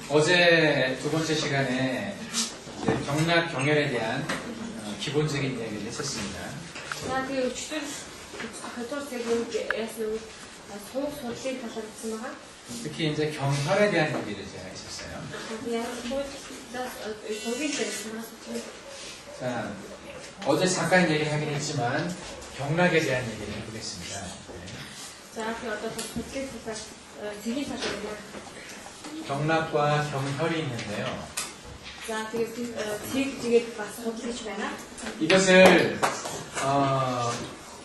어제 두 번째 시간에 경락 경혈에 대한 기본적인 이야기를 했었습니다. 특히 이제 경혈에 대한 얘기를 제가 했었어요. 자, 어제 잠깐 얘기를 하긴 했지만 경락에 대한 얘기를 해보겠습니다. 경락과 경혈이 있는데요. 이것을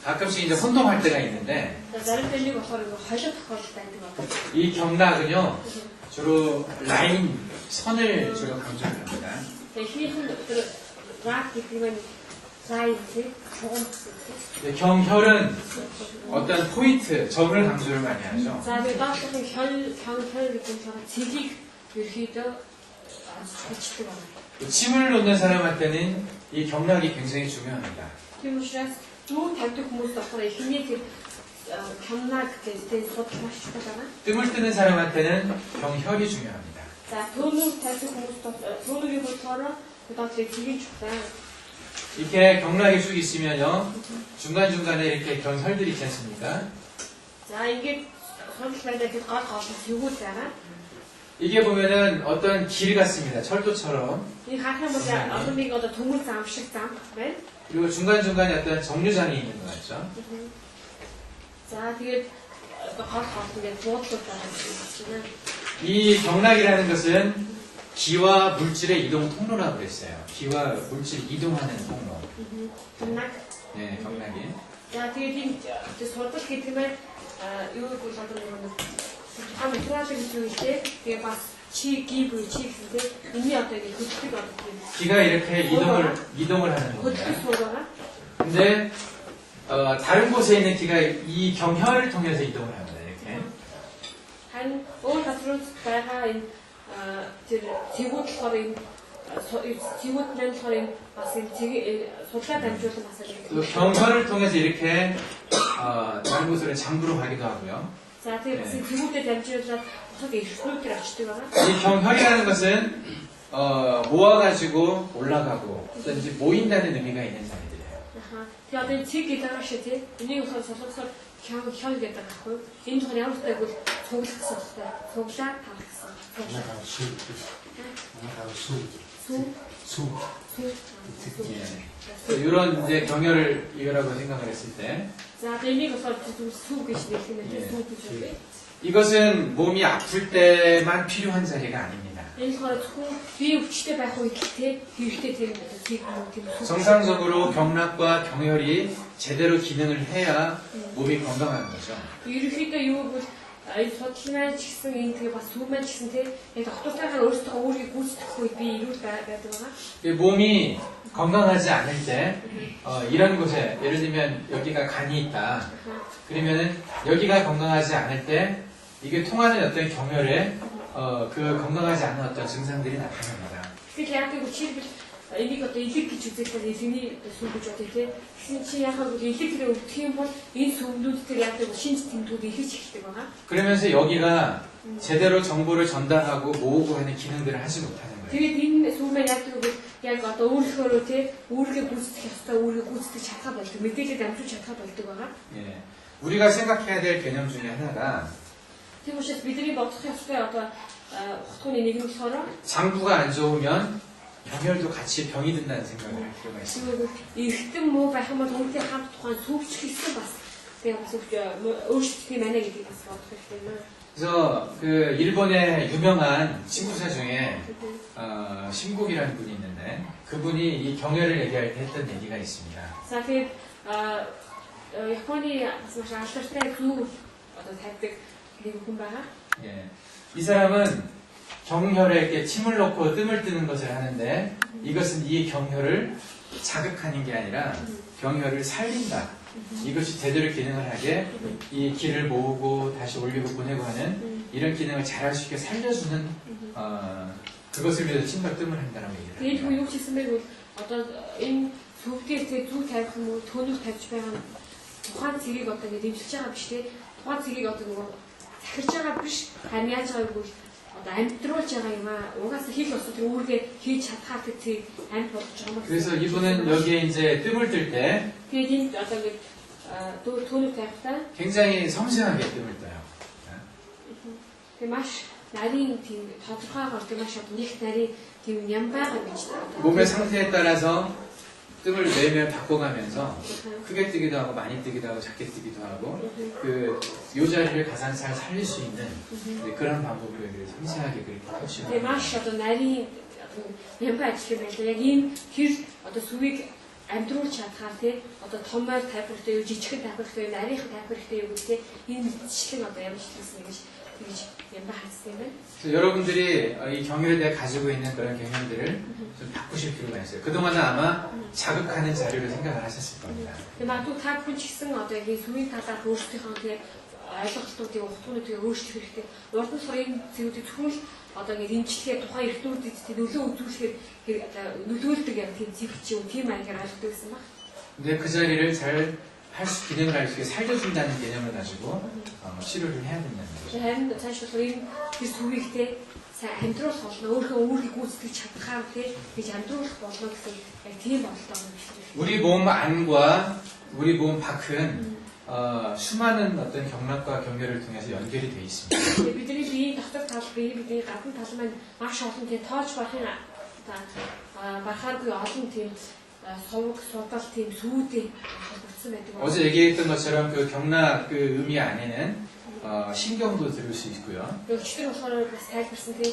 가끔씩 이제 혼동할 때가 있는데 이 경락은요 주로 라인, 선을 주로 강조를 합니다. 경혈은 어떤 포인트, 점을 강조를 많이 하죠. 침을 놓는 사람한테는 이 경락이 굉장히 중요합니다. 뜸을 뜨는 사람한테는 경혈이 중요합니다. 이렇게 경락이 쭉 있으면요 중간중간에 이렇게 경혈들이 있지 않습니까? 이게 보면은 어떤 길 같습니다. 철도처럼. 그리고 중간중간에 어떤 정류장이 있는 것 같죠? 이 경락이라는 것은 기와 물질의 이동 통로라고 그랬어요. 기와 물질이 이동하는 통로. 네, 경락이. 기가 이렇게 이동을 하는 겁니다. 근데 다른 곳에 있는 기가 이 경혈을 통해서 이동을 합니다. 이렇게. 경혈을 통해서 이렇게 다른 곳으로 장부로 가기도 하고요. 네. 이 경혈이라는 것은 모아가지고 올라가고 어떤지 모인다는 의미가 있는 자리들이에요. 이런 이제 경혈을 이거라고 생각을 했을 때 이것은 몸이 아플 때만 필요한 자리가 아닙니다. 정상적으로 경락과 경혈이 제대로 기능을 해야 몸이 건강한 거죠. 몸이 건강하지 않을 때 이런 곳에 예를 들면 여기가 간이 있다. 그러면은 여기가 건강하지 않을 때 이게 통하는 어떤 경혈에 그 건강하지 않은 어떤 증상들이 나타납니다. 그러면서 여기가 제대로 정보를 전달하고 모으고 하는 기능들을 하지 못하는 거예요. 예, 우리가 생각해야 될 개념 중에 하나가 장부가 안 좋으면 경혈도 같이 병이 든다는 생각을 할 필요가 있습니다. 그래서 그 일본의 유명한 친구사 중에 신국이라는 분이 있는데 그분이 이 경혈을 얘기할 때 했던 얘기가 있습니다. 예, 이 사람은 경혈에 침을 넣고 뜸을 뜨는 것을 하는데 이것은 이 경혈을 자극하는 게 아니라 경혈을 살린다. 이것이 제대로 기능을 하게 이 기를 모으고 다시 올리고 보내고 하는 이런 기능을 잘할 수 있게 살려주는 그것을 위해서 침과 뜸을 한다는 얘기를 합니다. одоо амтруулж байгаа юм аа угаасаа хэл босоод өөргөө хийж чадхаар тэг амт болж байгаа юм. 그래서 이분은 여기에 이제 뜸을 뜰 때 тэгээд энд одоо ингэ түүнийг тавьтаа 굉장히 섬세하게 뜸을 떠요. тэг маш нарийн тийм тодорхойгоор тэг маш одоо нэг нарийн тийм ям байгаа гэж 몸의 상태에 따라서 뜸을 매일 바꿔가면서 크게 뜨기도 하고 많이 뜨기도 하고 작게 뜨기도 하고 그 요 자리를 가장 잘 살릴 수 있는 그런 방법으로 여기를 섬세하게 그렇게 펼치고 тэг маш одоо нарийн ям ажил юм байна. Яг ийм хэр одоо сүвийг амтруулж чадхаар тий одоо томоор тавих хэрэгтэй юу жижигхэн тавих хэрэгтэй юу нарийнхан тавих хэрэгтэй юу гэх тий энэ мэдчлэн одоо ямар хэлсэн гэж ям хаацсан юм байна. 그래서 여러분들이 이 경혈에 대해 가지고 있는 그런 개념들을 좀 바꾸실 필요가 있어요. 그동안은 아마 자극하는 자료로 생각을 하셨을 겁니다. Магадгүй та бүхэн ч гэсэн одоо яг сүмийн талаар өөрсдийнхөө тэгээ ойлголтуудыг утгуудыг өөрчлөх хэрэгтэй. Урд нь соёлын зүйлүүдийг зөвхөн одоо ингэ дэмжлэгээ тухайн эрдүүдэд нөлөө үзүүлэхээр нөлөөлдөг яг тийм зэвч юм тийм маягаар ойлгодог гэсэн баг. 근데 그 자리를 잘 기능을 할 수 있게 살려준다는 개념을 가지고 치료를 해야 된다는 거죠. харин цааш энэ сүмийгтэй сайн амьдруулах болно. өөрийнхөө гүйцэтгэж чадхаар тэгж амьдруулах болно гэсэн яг тийм бололтой юм биш үү? 우리 몸 안과 우리 몸 밖은 수많은 어떤 경락과 경혈을 통해서 연결이 돼 있습니다. бидний биеийн дотор тал бидний гадна тал маань маш олон тийм тоож бахын бахааргүй олон тийм совг судал тийм сүүдээ холбогдсон байдаг. 어제 얘기했던 것처럼 그 경락 그 의미 안에는 신경도 들을 수 있고요. Өчтөр болохоор бас тайлбарсан тийм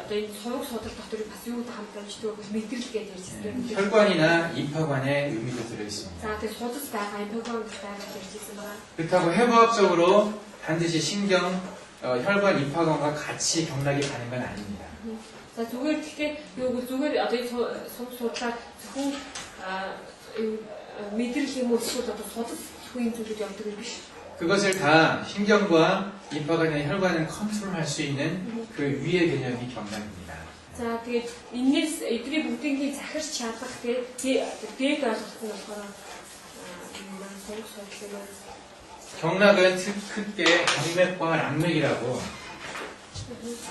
одоо энэ совг судал дотор бас юу хамтрамждаг мэдрэл гэж ярьжсэн. 혈관이나 임파관의 의미도 들어 있습니다. За тийм судас байгаа импагон байгаа гэж ярьжсэн байна. 그렇다고 해부학적으로 반드시 신경, 혈관, 임파관과 같이 경락이 가는 건 아닙니다. За зүгээр гэхдээ юу зүгээр одоо совг судлаар зөвхөн мэдрэл юм уу эсвэл одоо судас хүн зүйлүүд явдаг юм биш. 그것을 다 신경과 임파관의 혈관을 컨트롤할 수 있는 그 위의 개념이 경락입니다. За тэгээд энэс эдний бүгдийг захирч чадах дээд ойлголт нь болохоор совг судлаар 경락은 크게 경맥과 랑맥이라고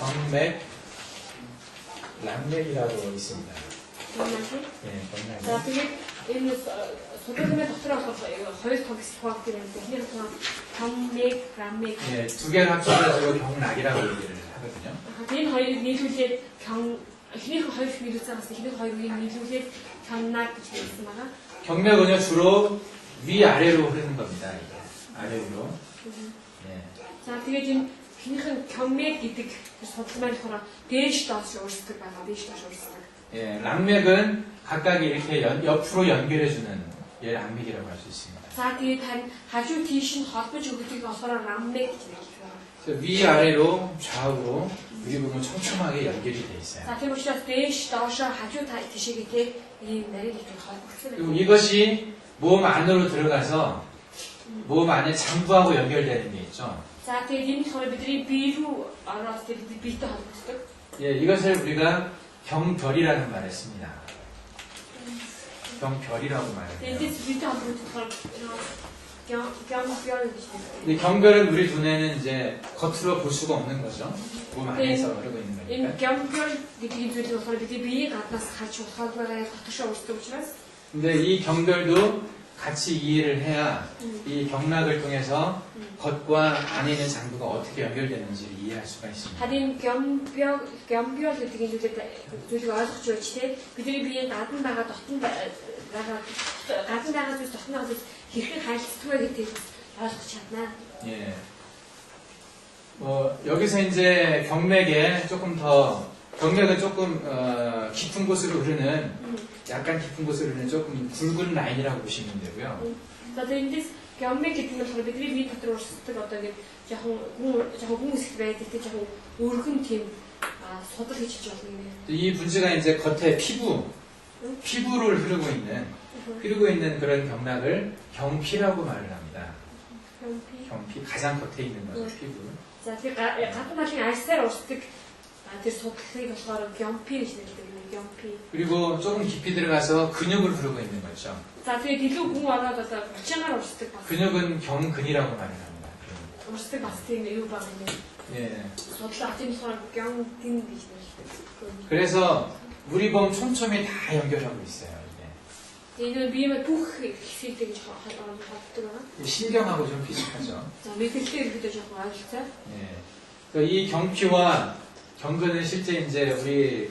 경맥, 랑맥이라고 있습니다. 네, За 경락. тэгээд энэ судалмын дотор болохоор хоёр том спорт гэх юм. Эхний нь 경맥, 랑맥. 네, 두 개를 합쳐가지고 경락이라고 얘기를 하거든요. Энэ хоёрыг нийлүүлээд эхнийх хоёр нийлүүлсэнээс эхнийх хоёрыг нийлүүлээд 경락 гэж хэлсэн байгаа. 경맥은요 주로 위아래로 흐르는 겁니다. 이게. 아래로. 네. За тэгээд энэ эхнийх нь 경맥 гэдэг судалмын болохоор дээш доош өөрсдөг байгаа. дээш доош өөрсдөг. 예, 랑맥은 각각 이렇게 옆으로 연결해주는 예, 랑맥이라고 할 수 있습니다. За тэгээд харин хажуу тийш нь холбож өгдөг болохоор рам맥 гэж нэрлэдэг. 위아래로 좌우로 우리 부분 촘촘하게 연결이 돼 있어요. За тийм учраас дээш доошоо хажуу тийшээгээ ийм нарийн хэлбэр холбогдсон 그리고 이것이 몸 안으로 들어가서 몸 안에 장부하고 연결되는 게 있죠. За тэгээд энэ болохоор бидний бие рүү ороод бидний биетэй холбогддог. 예, 이것을 우리가 경별이라는 말을 씁니다. 경별이라고 말해요. Эндээс биетэй холбогдохоор 경별 гэж нэрлэдэг. 근데 경별은 우리 눈에는 이제 겉으로 볼 수가 없는 거죠. 몸 안에서 흐르고 있는 Энэ 거니까. 경별 гэдэг зүйл болохоор бидний биеийг гаднаас харж ухаалж байгаа дотоошоо өөрсдөг учраас 근데 이 경별도 같이 이해를 해야 이 경락을 통해서 겉과 안에 있는 장부가 어떻게 연결되는지를 이해할 수가 있습니다. харин 경별 гэдэг зүйлийг ойлгож байж тээ бидний биеийн гадна байгаа дотн байгаа зүйлс дотн байгаа зүйлс хэрхэн харилцдаг вэ гэдгийг ойлгож чаднаа. 예. 여기서 이제 경맥은 조금 깊은 곳으로 흐르는 약간 깊은 곳으로 흐르는 조금 굵은 라인이라고 보시면 되고요. За эндээс 경맥 гэдэг нь болохоор бидний бие дотор урсдаг одоо ингэ жоохон хүн хэсэгт байдаг тийм жоохон өргөн тийм судал гэж хэлж болно юм. 이 분지가 이제 겉에 피부를 흐르고 있는 그런 경락을 경피라고 말을 합니다. 경피 가장 겉에 있는 거죠, 피부. За тэр гадна талын арьсаар урсдаг тэр судлыг болохоор 경피 гэж нэрлэдэг. 경피. 그리고 조금 깊이 들어가서 근육을 흐르고 있는 거죠. За тэгээд илүү хүн ороод одоо булчингаар урсдаг бас. 근육은 경근이라고 말을 합니다. урсдаг бас тийм юу баг юм. 예. судлах тийм болохоор геогин гэж нэрлэдэг. 그래서 우리 몸 촘촘히 다 연결하고 있어요. 이게. 얘는 비임의 бүх хэсэгтэй гэж холбогддог байна. 신경하고 좀 비슷하죠. За мэдрэлтэй ирэхдээ жоохон ойлцоо. 예. 그러니까 이 경피와 경근은 실제 이제 우리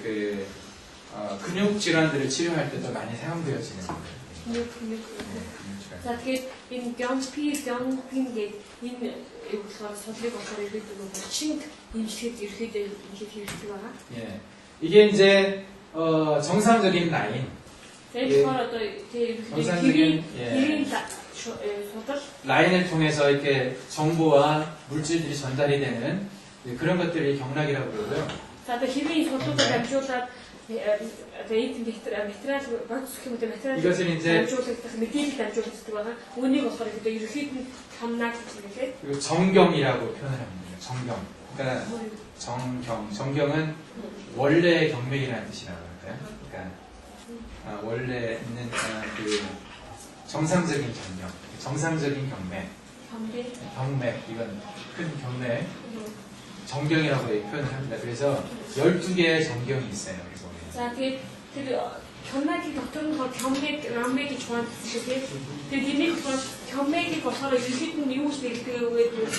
근육 질환들을 치료할 때 더 많이 사용되어지는 거예요. Нэг. 근육 질환. За тэгээд энэ геогин гэдэг энэ болохоор судлыг болохоор ирээдүйд нөгөө шинг имжлэхэд ирэхэд ингээд хэрэгтэй байгаа. 예. 이게 이제 정상적인 라인. Тэгээд болохоор одоо тийм хэрийн судлал 라인을 통해서 이렇게 정보와 물질들이 전달이 되는 그런 것들이 경락이라고 그러고요. за одоо хэрийн судлуудаар дамжуулаад одоо эд материал бодис гэх юм уу материал 이것을 이제 дамжуулагдах мэдээлэл дамжуулагддаг байгаа. үүнийг болохоор одоо ерөөхдөө нь хамнаа гэж хэлээ. 그리고 정경이라고 표현을 합니다. 정경. 그러니까 정경은 원래 경맥이라는 뜻이라고 할까요? 그러니까 원래 있는 그 정상적인 경경, 정상적인 경맥, 경맥 이건 큰 경맥, 정경이라고 표현을 합니다. 그래서 12개의 정경이 있어요. За тэгээд тэр 경맥이 дотор нь 경맥 гэж байна шүү дээ. Тэгээд энийг болохоор 경맥ийг болохоор ерөнхийд нь юу гэж нэрлэдэг вэ гэвэл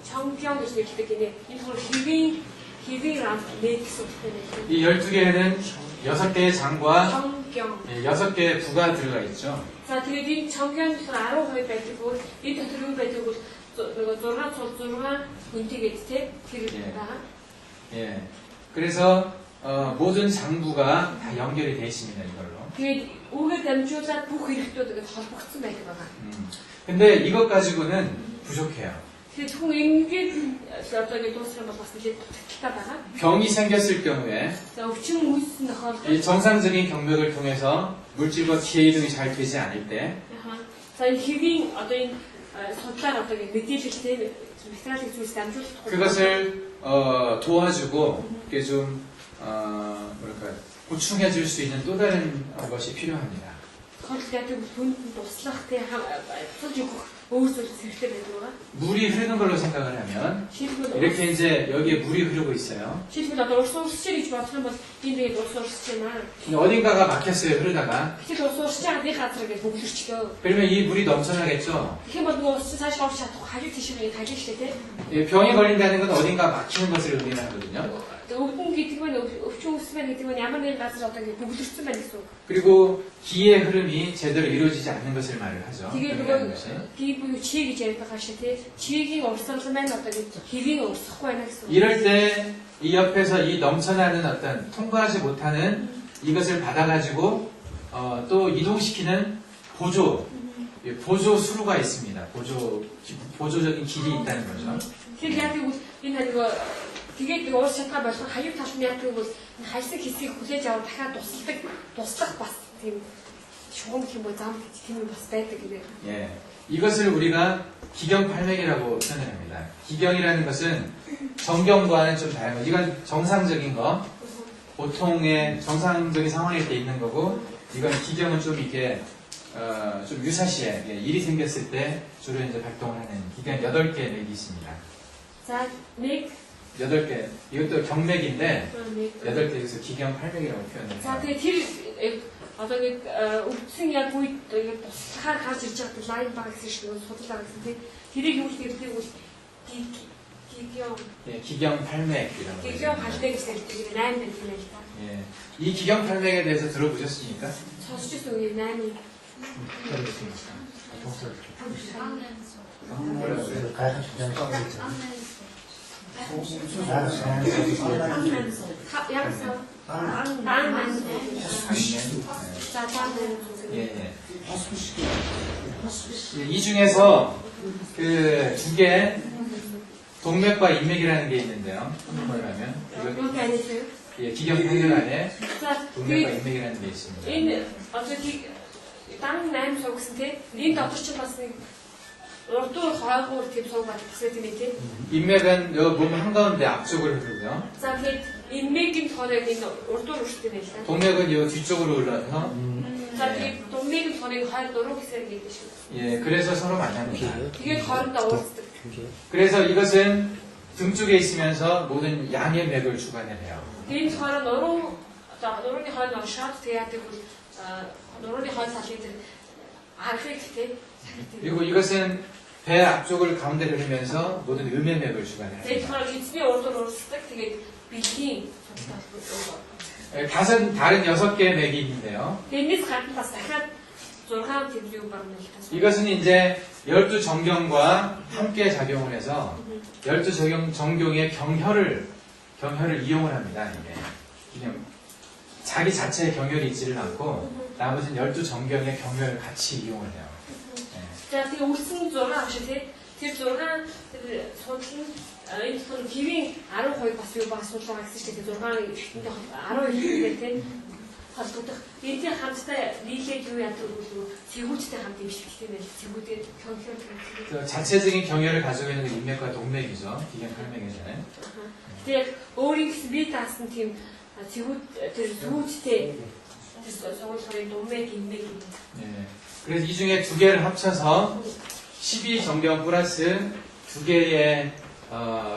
정경 гэж нэрлэдэг гинэ. Энэ болохоор хэвийн ам 맥 гэсэн үг нэ. 이 12개에는 6개의 장과 정경. 6개의 부가 들어가 있죠. За тэгээд энэ 정경이 болохоор 12 байдаг бол энэ дотор юу байдаг бол нөгөө 6 үнтэйгээд тэ тэр байгаа. 예. 그래서 모든 장부가 다 연결이 되어 있습니다. 이걸로. Тэгээд үүгээр дамжуулаад бүх хэрэгтүүд ингээд холбогдсон байдаг байгаа. 근데 이것 가지고는 부족해요. Тэгээд хүн ингээд одоо ингээд дуусах юм бол бас нэлээд тутагтай байгаа. 병이 생겼을 경우에 За өвчин үүссэн тохиолдолд 이 정상적인 경맥을 통해서 물질과 기회 이동이 잘 되지 않을 때 за энэ хэвийн одоо энэ судлаар одоо ингээд мэдээлэлтэй материалыг зүйлс дамжуулах 그것을 도와주고 이게 좀 뭐랄까 보충해 줄 수 있는 또 다른 것이 필요합니다. тохиолдолд яг хүнд туслах тий хамталж өгөх өөр зүйл хэрэгтэй байдаг байгаа. 물이 흐르는 걸로 생각을 하면 Шилбэл 이렇게 이제 여기에 물이 흐르고 있어요. одоо урс урсч гэж бодох юм бол энэ тэгээд урс урсч байна. 근데 어딘가가 막혔어요. 흐르다가. Тэгэхээр урс урсч байгаа нэг газар ингээд бөглөрчлөө. 그러면 이 물이 넘쳐나겠죠. Тэгэх юм бол нөгөө урс цааш орж чадахгүй хажуу тийшээ хажиж штэ тий. 예, 병이 걸린다는 건 어딘가 막히는 것을 의미하거든요. өвдөн гэдэг нь өвчин үүсмэн гэдэг нь ямар нэгэн газар одоо ингээд бөглөрсөн байна гэсэн үг. 그리고 기의 흐름이 제대로 이루어지지 않는 것을 말을 하죠. Тэгээд нөгөө 기 буюу чи гэж яриад байгаа шүү тий. 치гийн урсгал маань одоо хэвийн урсгахгүй байна гэсэн үг. 이럴 때 이 옆에서 이 넘쳐나는 어떤 통과하지 못하는 이것을 받아가지고 또 이동시키는 보조 수로가 있습니다. 보조적인 길이 있다는 거죠. Тэгэхээр яг энэ нөгөө тэгээд уус шатгаа болох хаяг талд нь яг тэгвэл хайсан хэсгийг хүлээж аваад дахиад туслах бас тийм шугам гэх юм уу зам гэж тийм юм бас байдаг гэдэг. 예, 이것을 우리가 기경팔맥이라고 표현을 합니다. 기경이라는 것은 정경과는 좀 다른 거. 이건 정상적인 거, 보통의 정상적인 상황일 때 있는 거고, 이건 기경은 좀 이렇게 좀 유사시에 일이 생겼을 때 주로 이제 발동을 하는 기경 8개 맥이 있습니다. За нэг 8개. 이것도 경맥인데 нэг 8개에서 기경팔맥이라고 표현을 За 해요. тэгээд тэр одоо нэг өвдсөн яг үед туслахаар гарч ирж байгаа лайн баг гэсэн шиг судалгаа гэсэн тийм тэрийг юу гэдэг вэ? 예, 기경팔맥이라고 기경 해요. 발대 гэж хэлдэг. 8 байна тийм л та. 예, 이 기경팔맥에 대해서 들어보셨습니까? Сонсч байсан үе 8. 이 중에서 그 두 개 동맥과 인맥이라는 게 있는데요. 뭐라면 예, 기경팔맥 안에 동맥과 인맥이라는 게 있습니다. Энэ одоо дан 8 сууг гэсэн тийм энэ дотор ч бас нэг урдуур хойгуур тийм сууг байдаг гэсэн тийм ээ. 인맥은 요 몸 한가운데 앞쪽으로 흐르고요. За тэгээд 인맥인 болохоор энэ урдуур урсдаг байл та. 동맥은 요 뒤쪽으로 흘러서 За тэгээд 동맥인 болохоор хойд дуруу гэсэн гэдэг шиг. 예, 그래서 서로 만납니다. Тэгээд хоорондоо уулздаг. 그래서 이것은 등 쪽에 있으면서 모든 양의 맥을 주관을 해요. Тэгээд болохоор нурууны хойд нэг шат тэгээд нурууны хойд салхи тэр архыг тий. 그리고 이것은 배 앞쪽을 가운데로 흐르면서 모든 음의 맥을 주관을 Тэгээд 합니다. болохоор эзний урдуур урсдаг тэгээд бэлгийн 다른 6개의 맥이 있는데요. тэрнээс гадна бас дахиад 6 тэмдэг барна л тас. 이것은 이제 12 정경과 함께 작용을 해서 12 정경의 경혈을 이용을 합니다. 이게 그냥 자기 자체의 경혈이 있지를 않고 나머지는 12 정경의 경혈을 같이 이용을 해요. За тэгээд үлсэн 6 шиг тий. Тэр 6 тэр судал нь энэ тохиол гівийн 12 бас юу бас судал байгаа гэсэн чинь 6 ихтэй 12 тий. холбогдох эдний хамттай нийлээд юу яадаг вэ? цэгүүчтэй хамт имшигтэй байл. цэгүүдэд 경혈 자체적인 경혈을 가지고 있는 게 인맥과 동맥이죠. 기경혈맥이잖아요. тэгээд өөрийн гэсэн бие даасан тийм цэгүүд тэр зүгүүчтэй 소울의 동맥 인맥. 네. 그래서 이 중에 2개를 합쳐서 12 정경 플러스 2개의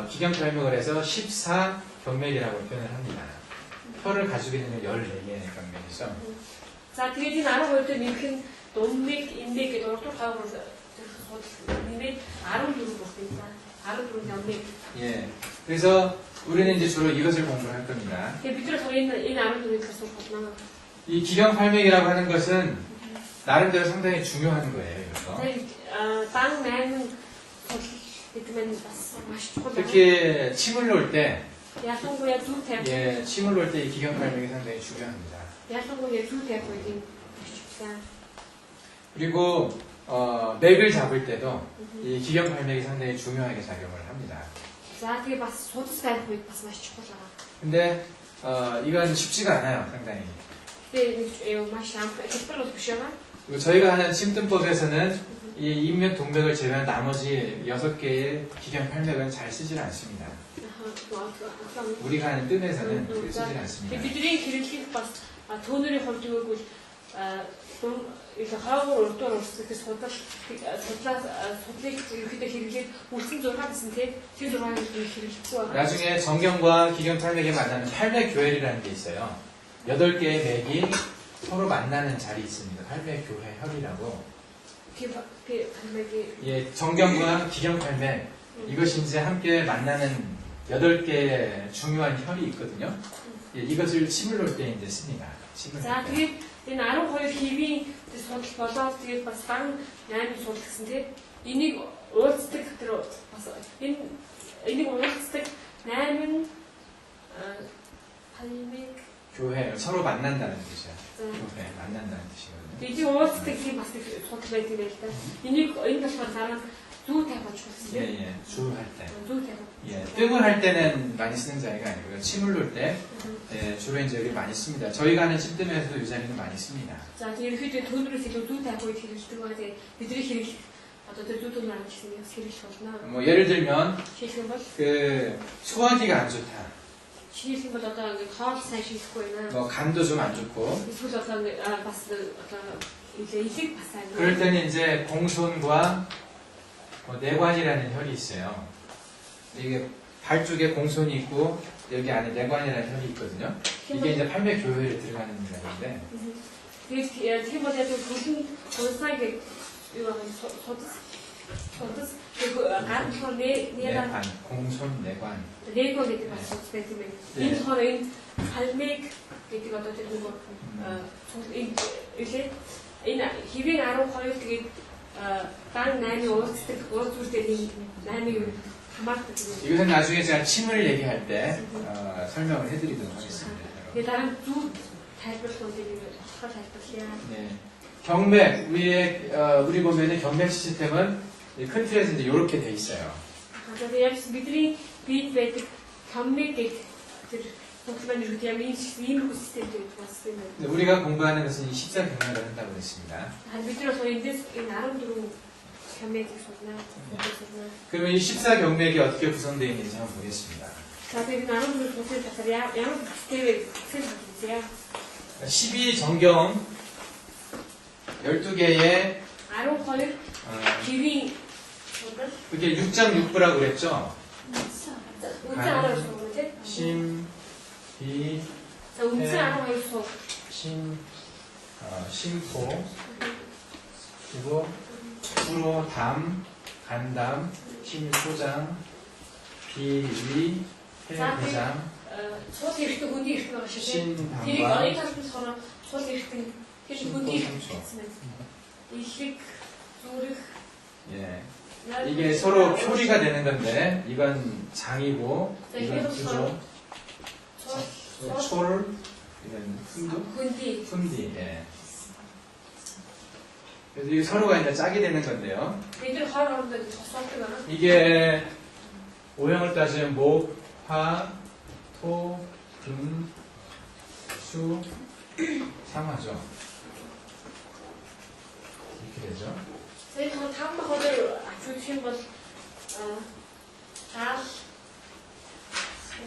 기경혈맥을 해서 14 경맥이라고 표현을 합니다. 혀를 가지고 있는 14개의 경맥이죠. 자, тэгээд энэ 12-д нэмэх нь 동맥, 인맥 гэдэг урдуур хавар нэмээд 14 болсон. 14 경맥. 예. 그래서 우리는 이제 주로 이것을 공부할 겁니다. тэгээд бид нар энэ 14-ийг асуух болно. 이 기경팔맥이라고 하는 것은 나름대로 상당히 중요한 거예요. 이거. 당 8은 그러면 маш чухал. 특히 침을 놓을 때, ялангуяа зүг тавих. 예, 침을 놓을 때 이 기경팔맥이 상당히 중요합니다. ялангуяа зүг тавих үеийн ашигтай. 그리고 맥을 잡을 때도 이 기경팔맥이 상당히 중요하게 작용을 합니다. За тэгээ бас судас барих үед бас маш чухал байгаа. 근데 이건 쉽지가 않아요, 상당히. Тэгээ маш хэлбэр бол биш байгаа. 그리고 저희가 하는 침뜸법에서는 이 인맥, 동맥을 제외한 나머지 6개의 기경팔맥은 잘 쓰질 않습니다. 우리가 하는 뜸에서는 그렇게 쓰질 않습니다. бидний хэрэглэх бас төөнөрийн хувьд юу гэвэл их хаагуур урдуур урсгах судлыг ерөөхдөө хэрэглээд үлсэн 6 гэсэн тийм тэр 6-ыг хэрэглэхгүй байгаа. 나중에 정경과 기경팔맥이 만나는 팔맥교회라는 게 있어요. 8개의 맥이 서로 만나는 자리 있습니다. 팔맥교회 혈이라고. 예, 정경과 기경팔맥 이것이 이제 함께 만나는 8개의 중요한 혈이 있거든요. 예, 이것을 침을 놓을 때 이제 씁니다. 침을 За 놓을 때. тэгээд энэ 12 хэвийн судал болоод тэгээд бас дан 8 судал гэсэн тийм энийг уулздаг тэр бас энийг уулздаг 8 팔맥 교회 서로 만난다는 뜻이야. 네. 교회 만난다는 뜻이거든요. Тэгээд уулздаг тийм бас судал байдаг юм байна л да. Энийг энэ болохоор дараа зүү тавих гэж 예, байна. 예, 주할 때. зүү тавих. 예, 뜸을 할 때는 많이 쓰는 자리가 아니고요. 침을 놓을 때 예, 주로 이제 여기 많이 씁니다. 저희가 하는 침뜸에서도 이 자리는 많이 씁니다. За тэгээд ерөөхдөө төөнөрөөс илүү зүү тавих үед хэрэглэдэг байгаа. Тэгээд бидний хэрэглэх одоо тэр зүү төөнөр гэж хэлсэн юм хэрэглэх болно. 뭐 예를 들면 Жишээлх юм бол 그 소화기가 안 좋다. жишээлх юм бол одоо ингээд хоол сайн шийдэхгүй байна. 뭐 간도 좀 안 좋고 эсвэл одоо бас одоо илэг бас сайн. 그럴 때는 이제 공손과 내관이라는 혈이 있어요. 이게 발 쪽에 공손이 있고 여기 안에 내관이라는 혈이 있거든요. 이게 이제 팔맥 교회에 들어가는 거인데. Тэгээд тийм бол яг хөлн улсаа гэж юу байгаа судас тэг гар болохоор нэраа 내관, 공손, 내관. 레고 гэдэг бас судастай тийм ээ. Энэ болохоор энэ халмиг гэдэг одоо тэр нэг энэ хэвийн 12 тэгээд дан 8-이 уулздаг уулзүүртэй 8-ыг хамаардаг. 이것은 나중에 제가 침을 얘기할 때 설명을 해드리도록 하겠습니다. Тэгээд дараа нь зүг тайлбарлах үедээ тодорхой тайлбарлая. 네. 경맥, 우리 보면은 경맥 시스템은 큰 틀에서 이제 이렇게 돼 있어요. Тэгээд яг бидний бид байдаг коммиг гэх тэр бүхмэн юу гэдэг юм ийм системтэй бас юм. 근데 우리가 공부하는 것은 이 14경맥을 한다고 했습니다. бид нар бол эндээс энэ 14 коммиг судна. 그러면 이 14경맥이 어떻게 구성되어 있는지 한번 보겠습니다. За тэгээд 14 бүсээ татар ямар системээр хэлсэн 12 정경 12개의 12 хэвийн судал 그게 6.6부라고 그랬죠? 운치 알아요, 뭐지? 심, 비, 자, 운치 알아요, 소. 심포, 그리고 수로 담, 간담, 심소장, 비위, 해부장, 소 이렇게 군디 이렇게 나가시죠. 되게 신당과 많이 타는 사람, 소 이렇게 군디 이렇게 이식, 조르. 예. 이게 서로 표리가 되는 건데 이건 장이고 이건 구조, 촐, 이건 군디. 훈디. 예. 그래서 이 서로가 이제 짝이 되는 건데요. 얘들 하라는데 더 섞이잖아. 이게 오형을 따지면 목, 화, 토, 금, 수, 상화죠. 이렇게 되죠. 저희가 다음 거를 주신 것, 다,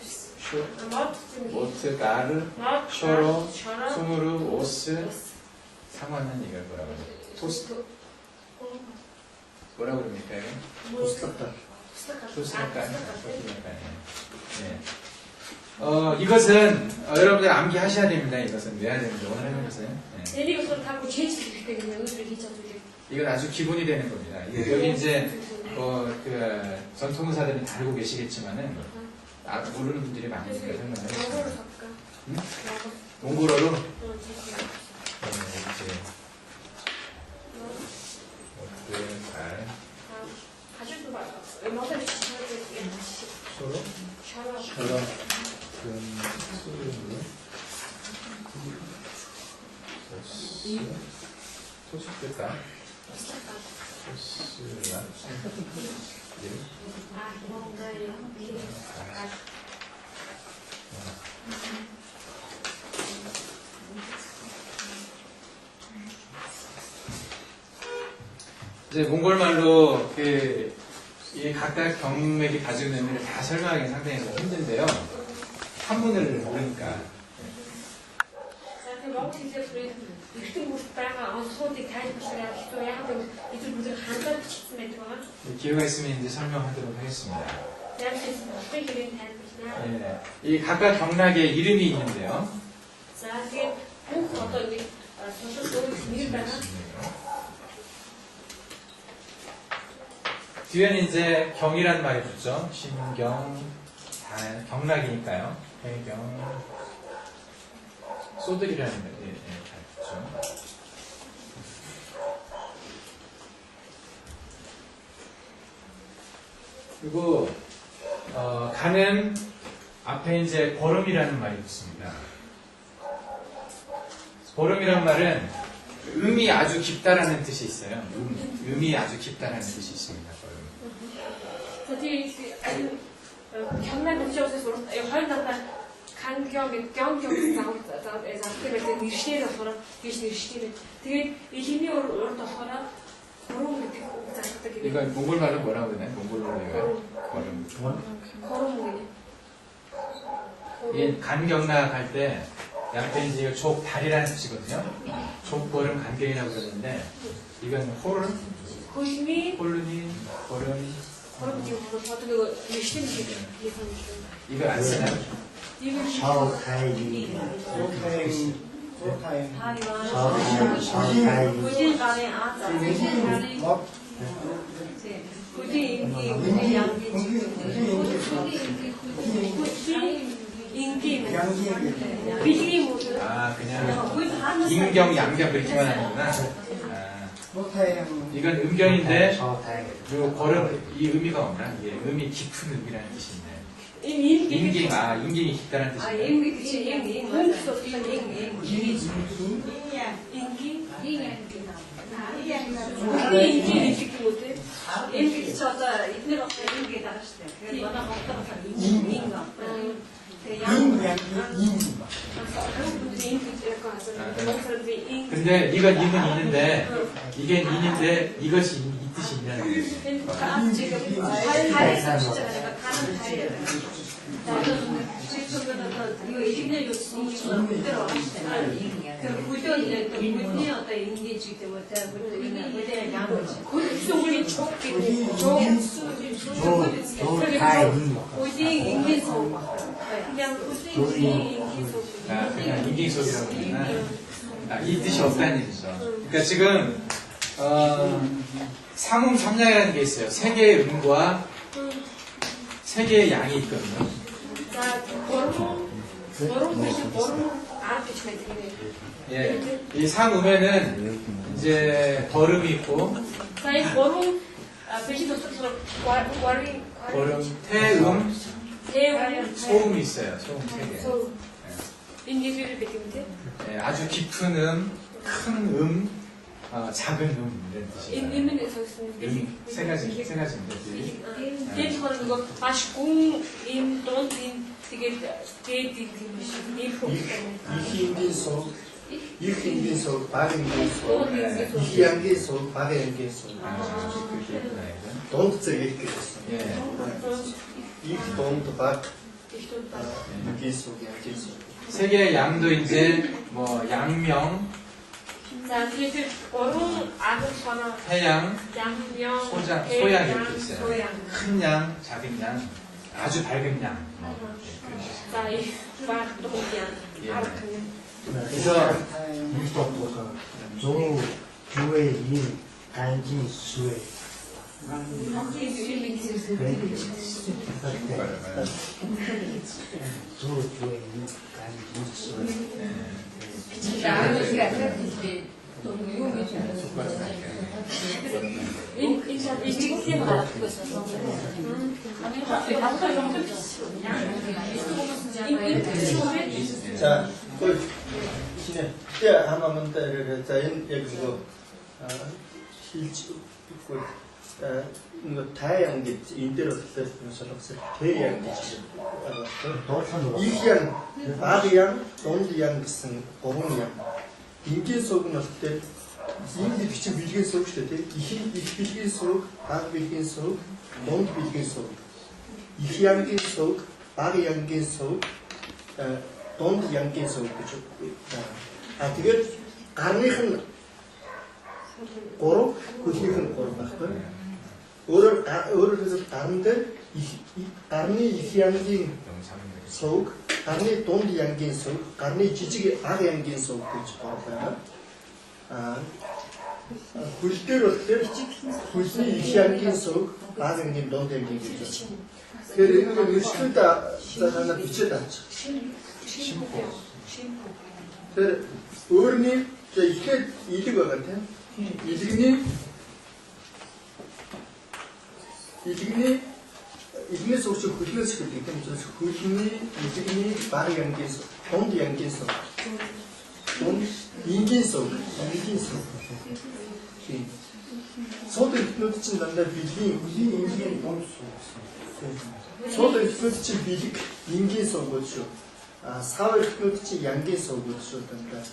슈, 뭐, 모트, 가르, 쇼로, 수무르, 오스, 상화는 이걸 뭐라고 하죠? 토스트, 뭐라고 그럽니까? 토스트다. 토스트니까. 예. 이것은 여러분들 암기하셔야 됩니다. 이것은 외워야 됩니다. 오늘 해본 것은. 예. 얘네가 서로 다고 제일 때문에 의지를 기차도 이건 아주 기본이 되는 겁니다. 여기 이제 전통의사들은 다루고 계시겠지만은 모르는 분들이 많으니까 설명을 해주세요. 몽골어로 이제 달 가지고 봐. 얼마나 서로 촬영. 금, 수, 토식됐다. 토스라. 이제 몽골말로 이 각각 경맥이 가지고 있는 의미를 다 설명하기 상당히 힘든데요. 한문을 모르니까. 기회가 있으면 이제 설명하도록 하겠습니다. 예, 이 각각 경락의 이름이 있는데요. 뒤에는 이제 경이라는 말이 붙죠. 신경, 경락이니까요. 해경, 소들이라는 말이 붙죠. 그리고 가는 앞에 이제 보름이라는 말이 붙습니다. 보름이라는 말은 음이 아주 깊다라는 뜻이 있어요. 음이 아주 깊다라는 뜻이 있습니다. 경남 지역에서 활동한 강경의 경경을 잡게 일시에 서로 일시에 되게 이 힘이 올라서라 걸음 되게 이거 몽골말로 뭐라고 그러나요? 몽골말로 이거 걸음. 이 간경락 할 때 양태 이제 이거 족다리라는 뜻이거든요. 족걸음 간경이라고 그러는데 이건 홀룬이 걸음 이걸 안 쓰나요? 샤오타이. 아, 그냥 인경, 양경 그렇게만 하는구나. 이건 음경인데 요 걸음 이 의미가 없나? 이게 의미 깊은 의미라는 뜻인데. 인경, 인경이 깊다는 뜻인데. 근데 이건 인은 있는데 이게 인인데 이것이 이 뜻이 있냐는 거예요. Хөдөө одоо ингэж гэдэг үү те хөдөө яам гэж. хөлсөгийн чог гэдэг хөлийг ингэж суух. 그냥 хөлийг ингэж суух. 그냥 인기소리라고 그러나 이 뜻이 없다는 얘기죠. 그러니까 지금 상음 삼양이라는 게 있어요. 세 개의 음과 세 개의 양이 있거든요. За гурван ард гэж байдаг. 예, 이 상음에는 이제 벌음이 있고 За энэ гурван биш тусах гурван 벌음, 태음, 태음 소음이 있어요. 소음 세 개. энэ нэрээр байдаг юм тий. 예, 아주 깊은 큰 작은 이런 뜻이에요. Энэ сонсон 세 가지인데. тэр хор нөгөө маш гүн ийм дунд ийм тэгээд дээд юм шиг ийм 이희인긴 속, 이희인긴 속, 박인긴 속, 이희양긴 속, 박인긴 속. 그렇게 있구나, 이거. 돈도 이렇게 됐어. 예. 이 돈도 박, их тул ба. 인긴 속, 양긴 속. 세 개의 양도 이제 뭐 양명, За тэгээд гурван ард санаа 태양, 양명 소양 이렇게 있어요. 소양. 큰 양, 작은 양, 아주 밝은 양. 뭐, 예, 그런 식으로. За их баг дунд яа. 예. Ард юм. 그래서 조, 주의 일, 간지, 수의. 조, 주의 일, 간지, 수의. 이직팀 받고 자, 그, 진짜, 때 하나만 때를 자연 얘기고, 실지, 그, 이거 다양한 인대로 들으면서 대양한 게 이희양, 아리양, 돈리양 같은 고봉양, 인기 속은 어때? 인기 비치 밀긴 속 시대, 이희 빌긴 속, 아 빌긴 속, 돈 빌긴 속, 이희양긴 속, 아리양긴 속, 돈 양긴 속 그죠? 아 그게 가능한 고로 그들은 고로 맞고. өөрөөр гарантай гарны их янгийн сувг, гарны дунд янгийн сувг, гарны жижиг аг янгийн сувг гэж байна. Хөл дээр болохоор хөлний их янгийн сувг, аг янгийн дунд янгийн гэж байна. Тэгэхээр энэ нь өсөлтөд заана бичээд авчих. Тэр өөрний ихэд илэг байгаа тийм. илгнээс өөрч хөлнөөс хэлдэг юм чинь хөлний илгний баг янгийн дунд янгийн дунд ингийн сод ихнүүд чинь дандаа бэлгийн ингийн дунд сод ихнүүд чинь бэлэг ингийн сувгууд шүү. Сав ихнүүд чинь янгийн сувгууд шүү дандаа.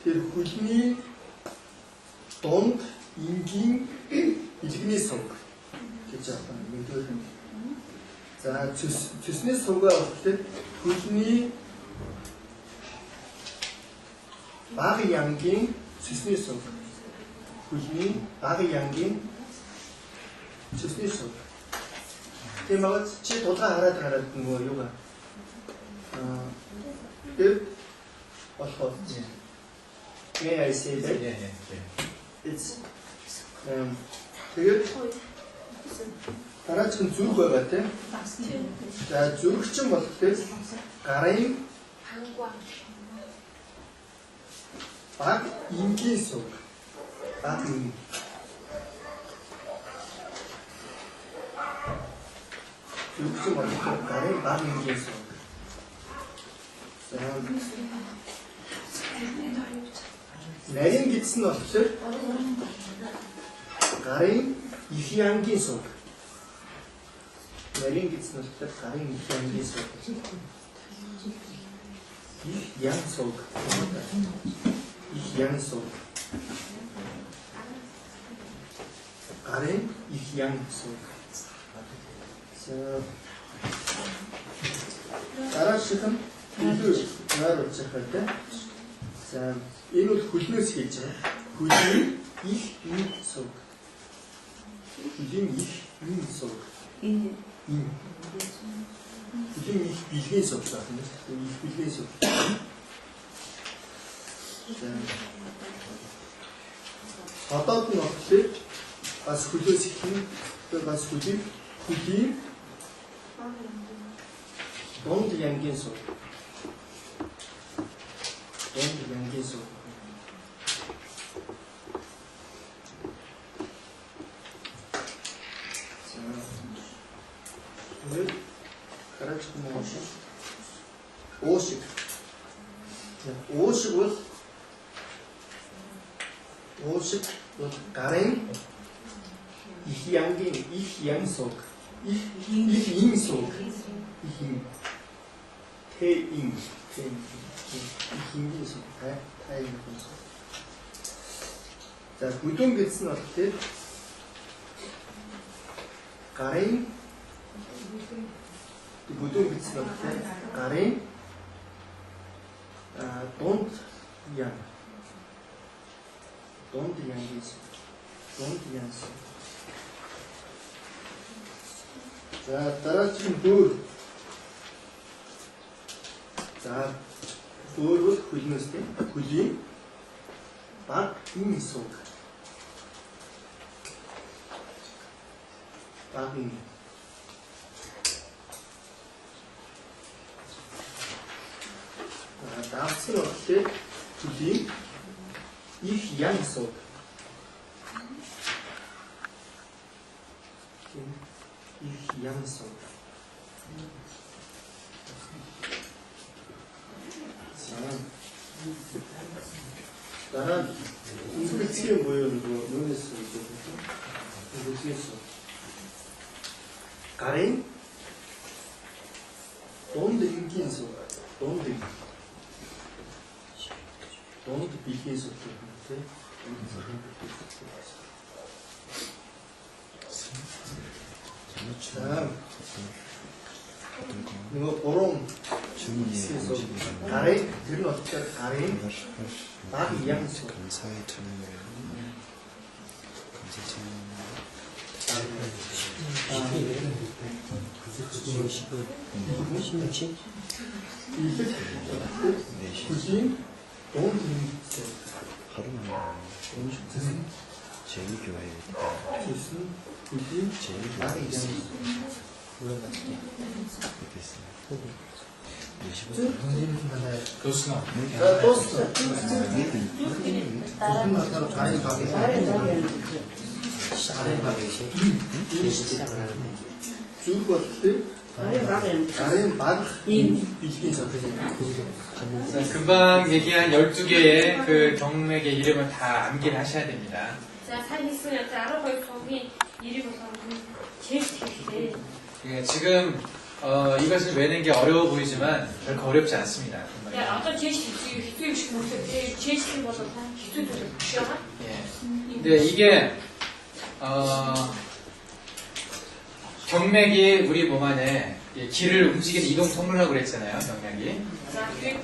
Тэр хөлний дунд ингийн илгний сувг гэж байна. Нэгдүгээр нь. За цэсний сувгаа болохоор хөлний баг янгийн цэсний сувг. Хөлний баг янгийн цэсний сувг. Тийм байгаа чи тулгаа хараад нөгөө юугаа. Тэр болохоор May I say that? It's тэгээд дараагийн зүрх байгаа тийм. За зүрхчин болохоор гарын баг ингийн сувг. Баг ингийн. Зүрхчин болохоор гарын баг ингийн сувг. Нарийн гидсэн нь болохоор гарын их янгийн сувг. Нарийн гидсэн нь болохоор гарын их янгийн сувг. Их ян сувг. Их ян сувг. Гарын их ян сувг. За дараагийн нь илүү нойр уцах гэдэг. 자, 얘는 굴리면서 있잖아. 굴림, 이, 속. 굴림, 이, 속. 굴림, 이, bilgin 속다. 이, bilgin 속. Хатаатын орлыг бас хөлөөс ихэнх бас хөлийн донд янгийн суг. Донд янгийн суг. За. Тэгээд гараж хүмүүс уушиг. Уушиг бол гарын их янгийн их ян суг. Их ин суг. Их ин. Тэ ин. Их ингийн суг. Та ин суг. За бүдүүн гэсэн нь болохоор гарын бүдүүн гэсэн нь болохоор гарын дунд ян. Донд янгийн суг. Донд ян суг. За дараагийн дөр. За дөр бол хөлнөөс тийм хөлийн баг ин суг. Баг ин. Даавцсан болохоор хөлийн их ян суг. Их ян суг. дараа үнэлцгийн буюу нүнээс үнэлцгээс гарын донд ингийн суг. Донд билгийн суг тийм. 자, 이거 보름 있어서 가래 들은 어떻게 가래 막 이양수 감사의 천을 굳이 너무 하루만 제일 교회에 굳이 제일 막 교회에 이양수 교수나 자, 토스트 무슨 말따로 가래 가게 죽을 것 같아 가래 막 비기긴 상태죠. 금방 얘기한 12개의 그 경맥의 이름을 다 암기를 하셔야 됩니다. За сайн хэлсэн яг 12 цомгийн ирэх болохоор 제일 хэрэгтэй. 예, 지금 이것을 외는 게 어려워 보이지만 결코 어렵지 않습니다. Яг одоо 제일 хэцүү юм шиг мөрөдөө 제일 болоод хэцүү зүйл биш яа. 예. 근데 이게 경맥이 우리 몸 안에 기를 움직이는 이동 통로라고 그랬잖아요. 경맥이. За тэгээд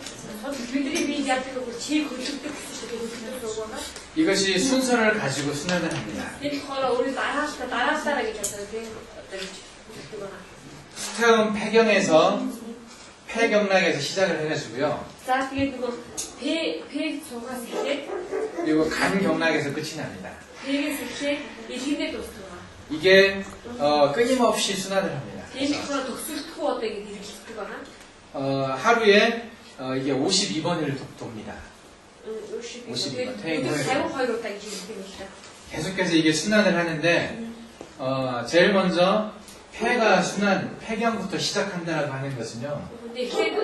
бидний бие яадаг вэ? Чийг хөлөгдөг гэсэн шиг хэлсэн байгаа. 이것이 순서를 가지고 순환을 합니다. Тэр болохоор өөрөө дараалтаа гэж боддог тийм. Одоо хэлдэг байна. 처음 폐경락에서 시작을 해가지고요. За тэгээд нөгөө П цугаас эхлээд 그리고 간경락에서 끝이 납니다. П-гээс эхлээд илгэндээ дуусдаг. 이게 끊임없이 순환을 합니다. Энэ болохоор төгсөлтгүй одоо ингэ хэрэгждэг байна. 하루에 이게 52번을 돕니다. 52번. 52 удаа гэж хэлдэг юм шиг. 계속해서 이게 순환을 하는데 제일 먼저 폐가 순환, 폐경부터 시작한다라고 하는 것은요. 근데 эхлээд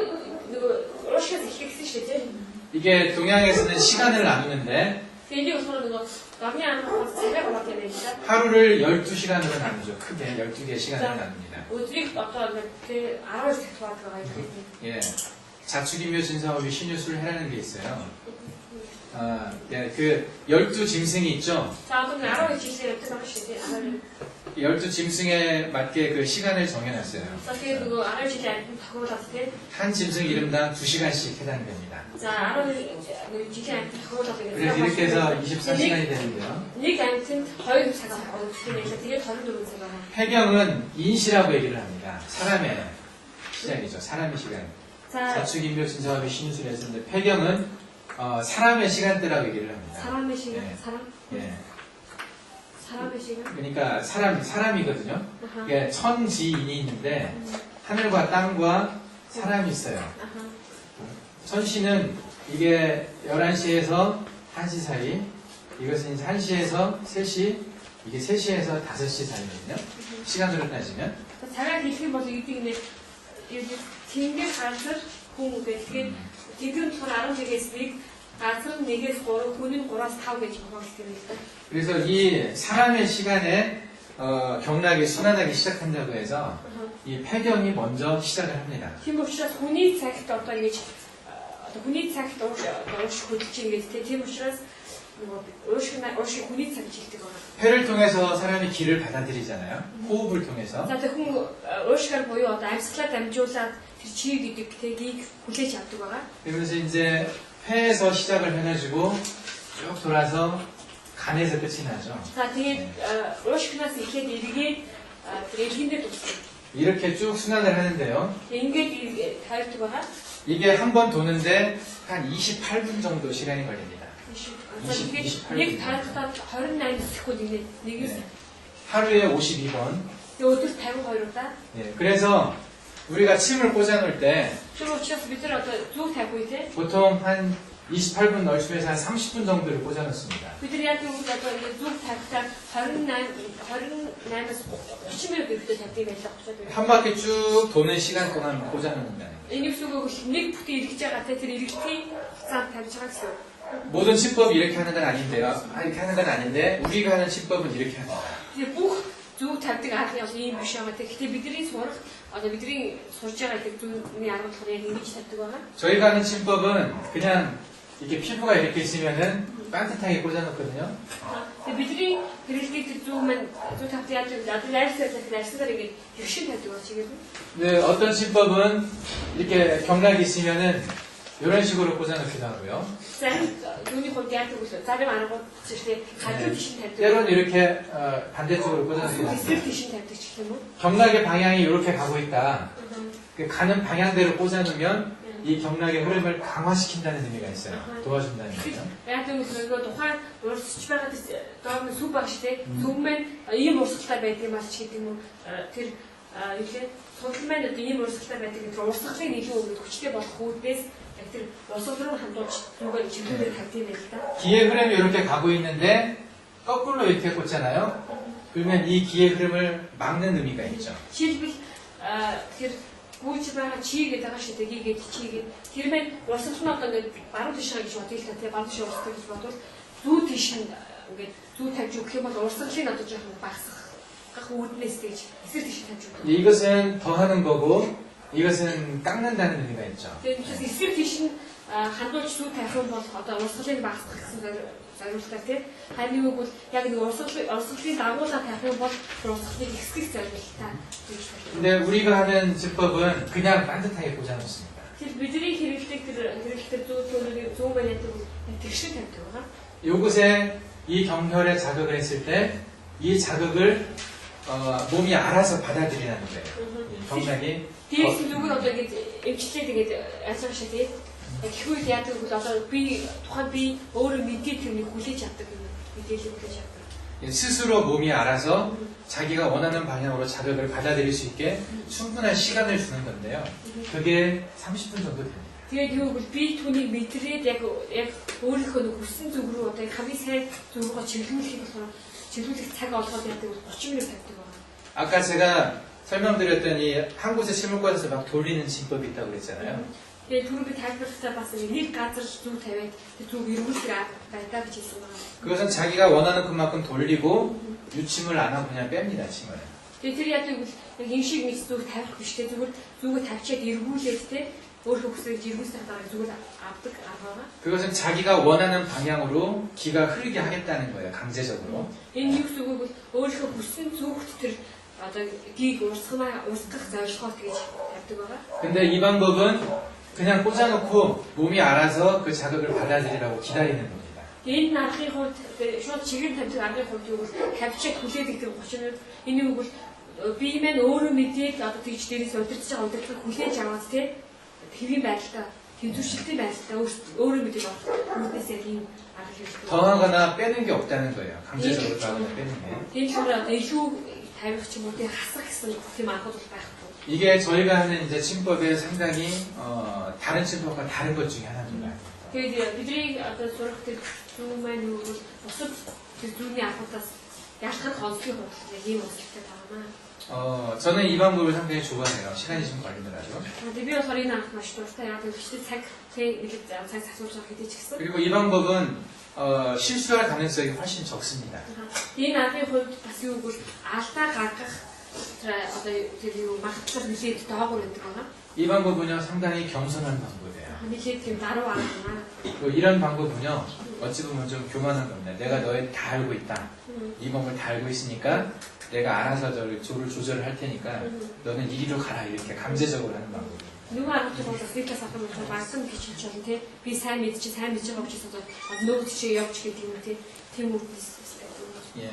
нөгөө уушгаас эхлэхсэн шүү дээ. 이게 동양에서는 시간을 나누는데 Энийг болохоор нөгөө gamны анхаас цагаа болоод юм байна. 하루를 12시간으로 나누죠. 크게 12개의 시간을 나눕니다. Өдрийг одоо нэг 12 цаг байгаа юм. 예. 자축인묘 진사업이 신유술을 해라는 게 있어요. 예, 그 12짐승이 있죠. За одоо 12 жилээр явдаг байгаа шүү дээ. 12짐승에 맞게 그 시간을 정해놨어요. За тэгээд нөгөө 10 жилийн амьтанд тохируулаад тийм. 한 짐승 이름당 2시간씩 해당됩니다. За 10 жилийн амьтанд тохируулаад 그래서 이렇게 해서 24시간이 되는데요. нэг амьтанд 2 цаг оролцохын тэгээд 24 цаг байна. 폐경은 인시라고 얘기를 합니다. 사람의 시작이죠. 사람의 시간. За 자축, 인묘, 진사합의 신유술에 했는데 폐경은 사람의 시간대라고 얘기를 합니다. 사람의 시간, 네. 사람의 시간. 그러니까 사람이거든요. 이게 천지인이 있는데 하늘과 땅과 사람이 있어요. 아하. 천시는 이게 11시에서 1시 사이, 이것은 이제 1시에서 3시, 이게 3시에서 5시 사이거든요. 시간으로 따지면. цагаар хэлэх юм бол гэдэг нь тэнгэр газар хүн гэдэг. Тэгээд тэнгэр болохоор 11-ээс 1, газар 1-ээс 3, хүн нь 3-аас 5 гэж хуваагддаг юм байна. 그래서 이 사람의 시간에 경락이 순환하기 시작한다고 해서 이 폐경이 먼저 시작을 합니다. Тийм учраас хүний цагт одоо ингэж хүний цагт уушиг хөдөлж ингэж тийм учраас уушиг хүний цаг жилдэг байна. 폐를 통해서 사람이 기를 받아들이잖아요. 호흡을 통해서. За тэг хүн уушгаар буюу одоо амьсгалаар дамжуулаад тэр чи гэдэг тэгийг хүлээж авдаг байгаа. 그러면서 이제 폐에서 시작을 해가지고 쭉 돌아서 간에서 끝이 나죠. За тэгээд уушгнаас эхлээд эргээд тэр эргэндээ дуусдаг. 이렇게 쭉 순환을 하는데요. Ингээд тавьдаг байгаа. 이게 한 번 도는데 한 28분 정도 시간이 걸립니다. За тэгээд нэг тарахдаа 28 секунд ингээд нэгээс 하루에 52번. өдөрт 52 удаа. 예, 그래서 우리가 침을 꽂아놓을 때 Тэр учраас бид нар одоо зүг тавих үе те. 보통 한 28분 넓음에서 한 30분 정도를 꽂아놓습니다. Бид нар яг үгүй одоо ингээд зүг тавихтаа 28-аас 30 минут ирэхдээ тавьдаг байлаа 30 минут. 한 바퀴 쭉 도는 시간 동안 꽂아놓는다는 거예요. Энэ гэсэн үг нэг бүтэн эргэж байгаа те тэр эргэлтийн хугацаанд тавьж байгаа гэсэн үг. 모든 침법이 이렇게 하는 건 아닌데요. 이렇게 하는 건 아닌데 우리가 하는 침법은 이렇게 합니다. Тэгээ бүх зүг тавьдаг арга яг ийм биш байгаа. Тэгэхдээ бидний сурах одоо бидний сурж байгаа гэдэг зүгний арга болохоор яг ингэж тавьдаг байгаа. 저희가 하는 침법은 그냥 이렇게 피부가 이렇게 있으면은 반듯하게 꽂아놓거든요. Тэгээ бидний хэрэглэдэг тэр зүг маань зүг тавьдаг яаж вэ? Одоо найрсаар ингэж тэгшин тавьдаг байгаа чигээр. 네, 어떤 침법은 이렇게 경락이 있으면은 이런 식으로 꽂아놓기도 하고요. Зарим юуны хувьд яадаг вэ? Зарим аргууд чинь гадуур тишин тавьдаг. 때로는 이렇게 반대쪽으로 꽂아놓기도 эсвэл 합니다. тишин тавьдаг ч гэх юм уу? 경락의 방향이 이렇게 가고 있다. 그 가는 방향대로 꽂아놓으면 이 경락의 흐름을 강화시킨다는 의미가 있어요. 도와준다는 거죠. Яг л нөгөө тухайн урсч байгаа доор нь сүв багш те сүв маань ийм урсгалтай байдаг юм аа ч гэдэг юм уу? Тэр ихэд судал маань одоо ийм урсгалтай байдаг гэдэг урсгалыг илүү хүчтэй болох үүднээс тэр урсгал руу хандуулж зүгээр чиглэлээр тавьдаг байл та. 기의 흐름이 이렇게 가고 있는데 거꾸로 이렇게 꽂잖아요. 그러면 이 기의 흐름을 막는 의미가 있죠. Жишээлбэл тэр гүйж байгаа чи гэдэг байгаа шүү дээ. Гигээд чи гэдэг. Тэр маань урсгал нь одоо ингээд баруун тишээ гэж бодъё л та тийм баруун тишээ урсгал гэж бодвол зүү тиш нь ингээд зүү тавьж өгөх юм бол урсгалыг одоо жоохон багасгах үүднээс гэж эсрэг тишээ тавьж өгөх. 이것은 더하는 거고 이것은 깎는다는 의미가 있죠. Тэгээд учраас эсрэг тиш нь хандуулж зүү тавих юм бол одоо урсгалыг багасгах гэсэн зорилготой тийм. Харин юу бол яг нэг урсгалыг дагуулаад тавих юм бол урсгалыг ихсгэх зорилготой гэж байна. 근데 우리가 하는 집법은 그냥 반듯하게 꽂아놓습니다. Тэр бидний хэрэглэдэг зүүн байгаад тэгшин тавьдаг байгаа. 요것에 이 경혈에 자극을 했을 때 이 자극을 몸이 알아서 받아들이는 거예요. 이 경락이 Тэрс зүгээр одоо ингэж эмчлээ тэгээд альсаа шээ яг хүүд яадаг бол одоо би тухайн би өөрөө мэдээ тэрнийг хүлээж авдаг юм. мэдээлэл хүлээж авдаг. 스스로 몸이 알아서 자기가 원하는 방향으로 자극을 받아들일 수 있게 충분한 시간을 주는 건데요. 그게 30분 정도 됩니다. Тэгээд юу бол би түүнийг мэдрээд яг өөрийнхөө хүссэн зүг рүү одоо хамгийн сайн зүг рүү чиглүүлэх цаг олгоод байдаг 30 минут тавьдаг байна. 아까 제가 설명드렸더니 한 곳에 침을 꽂아서 막 돌리는 침법이 있다고 그랬잖아요. Тэгээд түрүү би тайлбарлахтаа бас нэг газар зүг тавиад зүг эргүүлэх байдаг гэж хэлсэн байна. 그것은 자기가 원하는 그만큼 돌리고 유침을 안 하고 그냥 뺍니다, 침을. Тэгээд тэр яадаг бол яг юм шиг нэг зүг тавих биш те зүгээр зүгөө тавьчаад эргүүлээд те өөрөө хүсэж иргэнсний дараа зүгээр авдаг аргагаа. 그것은 자기가 원하는 방향으로 기가 흐르게 하겠다는 거예요. 강제적으로. Энэ юу гэсэн үг вэ? Өөрийнхөө хүссэн зүгт тэр одоо гийг урсгах зорилгоо тэгж тавьдаг байгаа. 근데 이 방법은 그냥 꽂아놓고 몸이 알아서 그 자극을 받아들이라고 기다리는 겁니다. Энэ аргын хувьд шууд чигээр тавьдаг аргын хувьд юу вэ? Тавьчих хүлээдэг тэр 30 минут энэ үг бол бие маань өөрөө мэдээд одоо тэгж дээрээс удирдах байгаа удирдлага хүлээж аваад тий хэвийн байдалтай тэмцвэршилтийн байдалтай өөрөө мэдээд өөрөөс яг ийм арга хэрэгтэй. 더하거나 빼는 게 없다는 거예요. 강제적으로 더하거나 빼는 게. Энэ болохоор одоо илүү тавих ч юм уу тий хасах гэсэн тийм аргууд бол байхгүй. 이게 저희가 하는 이제 침법의 상당히 다른 침법과 다른 것 중에 하나입니다. Тэгээд бидний одоо сурах тэр зүүн маань юу бол бусад тэр зүүнний аргуудаас ялхах онцлог хувьд яг ийм онцлогтой таамаа. 저는 이 방법을 상당히 좋아해요. 시간이 좀 걸리더라도. Би болохоор энэ арга маш дуртай. Яг гэвч цаг цаг засуулж байгаа хэдий ч гэсэн. 그리고 이 방법은 실수할 가능성이 훨씬 적습니다. Энэ аргын хувьд бас юу гэвэл алдаа гаргах одоо тэр юу магадлал нэлээд доогуур байдаг байна. 이 방법은요 상당히 겸손한 방법이에요. нэлээд тийм даруй арга. 이런 방법은요 어찌 보면 좀 교만한 겁니다. 내가 너희 다 알고 있다. 이 방법을 다 알고 있으니까 내가 알아서 저를 조절을 할 테니까 너는 이리로 가라 이렇게 강제적으로 하는 방법이에요. Нөгөө арга бол фикс ахын бол багсан гэж хэлж байгаа тийм. Би сайн мэдчих байгаа учраас нөгөө чи явж гэдэг юм тийм үг 예.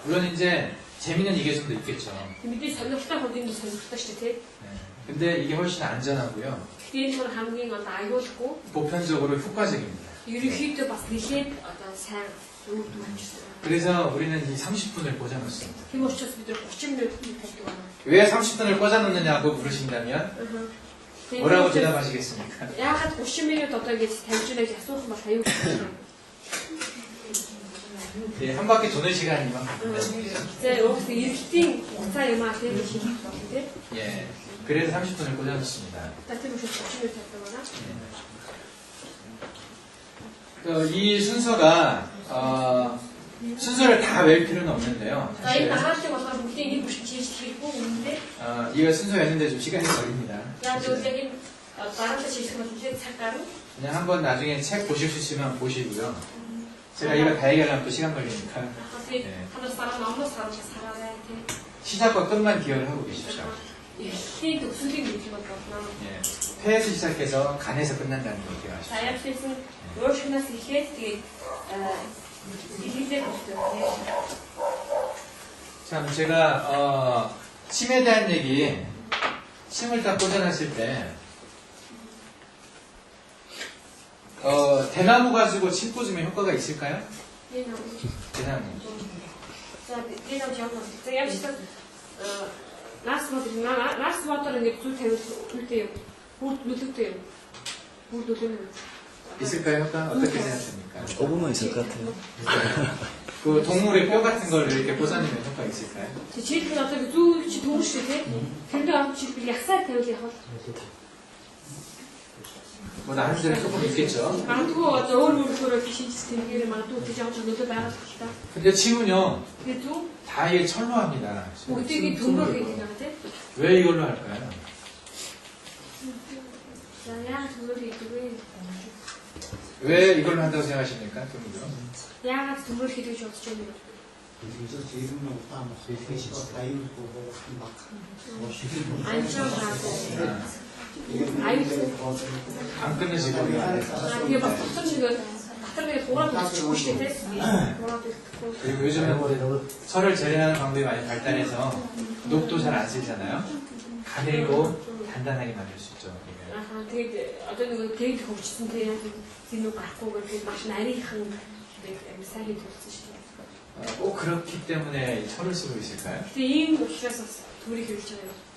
물론 이제 재미는 이게 좀 더 있겠죠. мэдээ сонирхолтой хувь нь сонирхолтой шүү дээ 예. 근데 이게 훨씬 안전하고요. тийм. Энэ бол хамгийн одоо аюулгүй. 보편적으로 효과적입니다. ерөнхийдөө бас нэлээд одоо сайн үр дүн авчирсан. 그래서 우리는 이 30분을 꽂아놓습니다. Тийм учраас бид 30 минут тавьдаг байна. 왜 30분을 꽂아놓느냐고 물으신다면 뭐라고 대답하시겠습니까? Яагаад 30 минут одоо ингэж тавьж байгааг асуух нь бол аюул гэсэн. 예, 한 바퀴 도는 시간이 이만큼. За өөрөөсөө эргэлтийн хугацаа юм аа тийм гэж хэлэх болно тийм. 예, 그래서 30분을 꽂아놓습니다. Тийм учраас 30 минут тавьдаг байна. 이 순서가 순서를 다 외울 필요는 없는데요. За энэ дагаалт болохоор бүгдийг нэг бүрт хийж хийхгүй үнэндээ. 이거 순서였는데 좀 시간이 걸립니다. За зөвхөн яг энэ дараалал хийх нь нэлээд цаг гарна. 그냥 한번 나중에 책 보실 수 있으면 보시고요. 제가 이거 다 얘기하려면 또 시간 걸리니까 Тэгээд хамаас дараа номоос харуулж сараарай тийм. 시작과 끝만 기억을 하고 계십시오. Тийм төгсөлийг мэдэх бол болно. 예, 폐에서 시작해서 간에서 끝난다는 거 기억하십시오. За яг тийсэн уушгинаас эхлээд тэгээд 이리제 참 제가 침에 대한 얘기 침을 딱 꽂아놨을 때 대나무 가지고 침 꽂으면 효과가 있을까요? 대나무. За 대나무 жаахан. За яг шиг нас water нэг зүйл тавил үлдээ юм. Бүрд нүлэгтэй юм. Бүрд үлдээ. 있을까요? 효과 어떻게 생각합니까? 5분만 있을 것 같아요. 그 동물의 뼈 같은 걸 이렇게 꽂아내면 효과 있을까요? Жишээлбэл одоо зүү чи төмөр шүү тийм. Тэндээ авч жишээлбэл ягсаар тавил яг. 뭐 나름대로 조금 있겠죠. Магадгүй одоо өөр шинжис тэмгээр магадгүй тийж авч нөлөө байгаа л та. 근데 침은요 Тэгээд зүү 다 이게 철로 합니다. бүгдийг төмөр гэдэг юм тийм. 왜 이걸로 할까요? За яагаад төмөр гэдэг вэ? 왜 이걸로 한다고 생각하십니까? 동물들은? Яагаад төмөр гэдэг гэж бодож байна вэ? 그래서 제일 높다 뭐 세계시 다이브 보고 막 안전 하고 안 끊어지거든요. 이게 막 박터지가 돌아도 죽고 싶대. 돌아도 듣고. 그리고 요즘은 철을 재련하는 방법이 많이 발달해서 녹도 잘 안 쓰잖아요. 가늘고 단단하게 만들 수 있죠. 아하, 되게 어떤 되게 고치는 그냥 진노 갖고 그렇게 막 나리한 미사일이 됐으시죠. 꼭 그렇기 때문에 이 철을 쓰고 있을까요? 근데 이 목표에서 둘이 결정해요.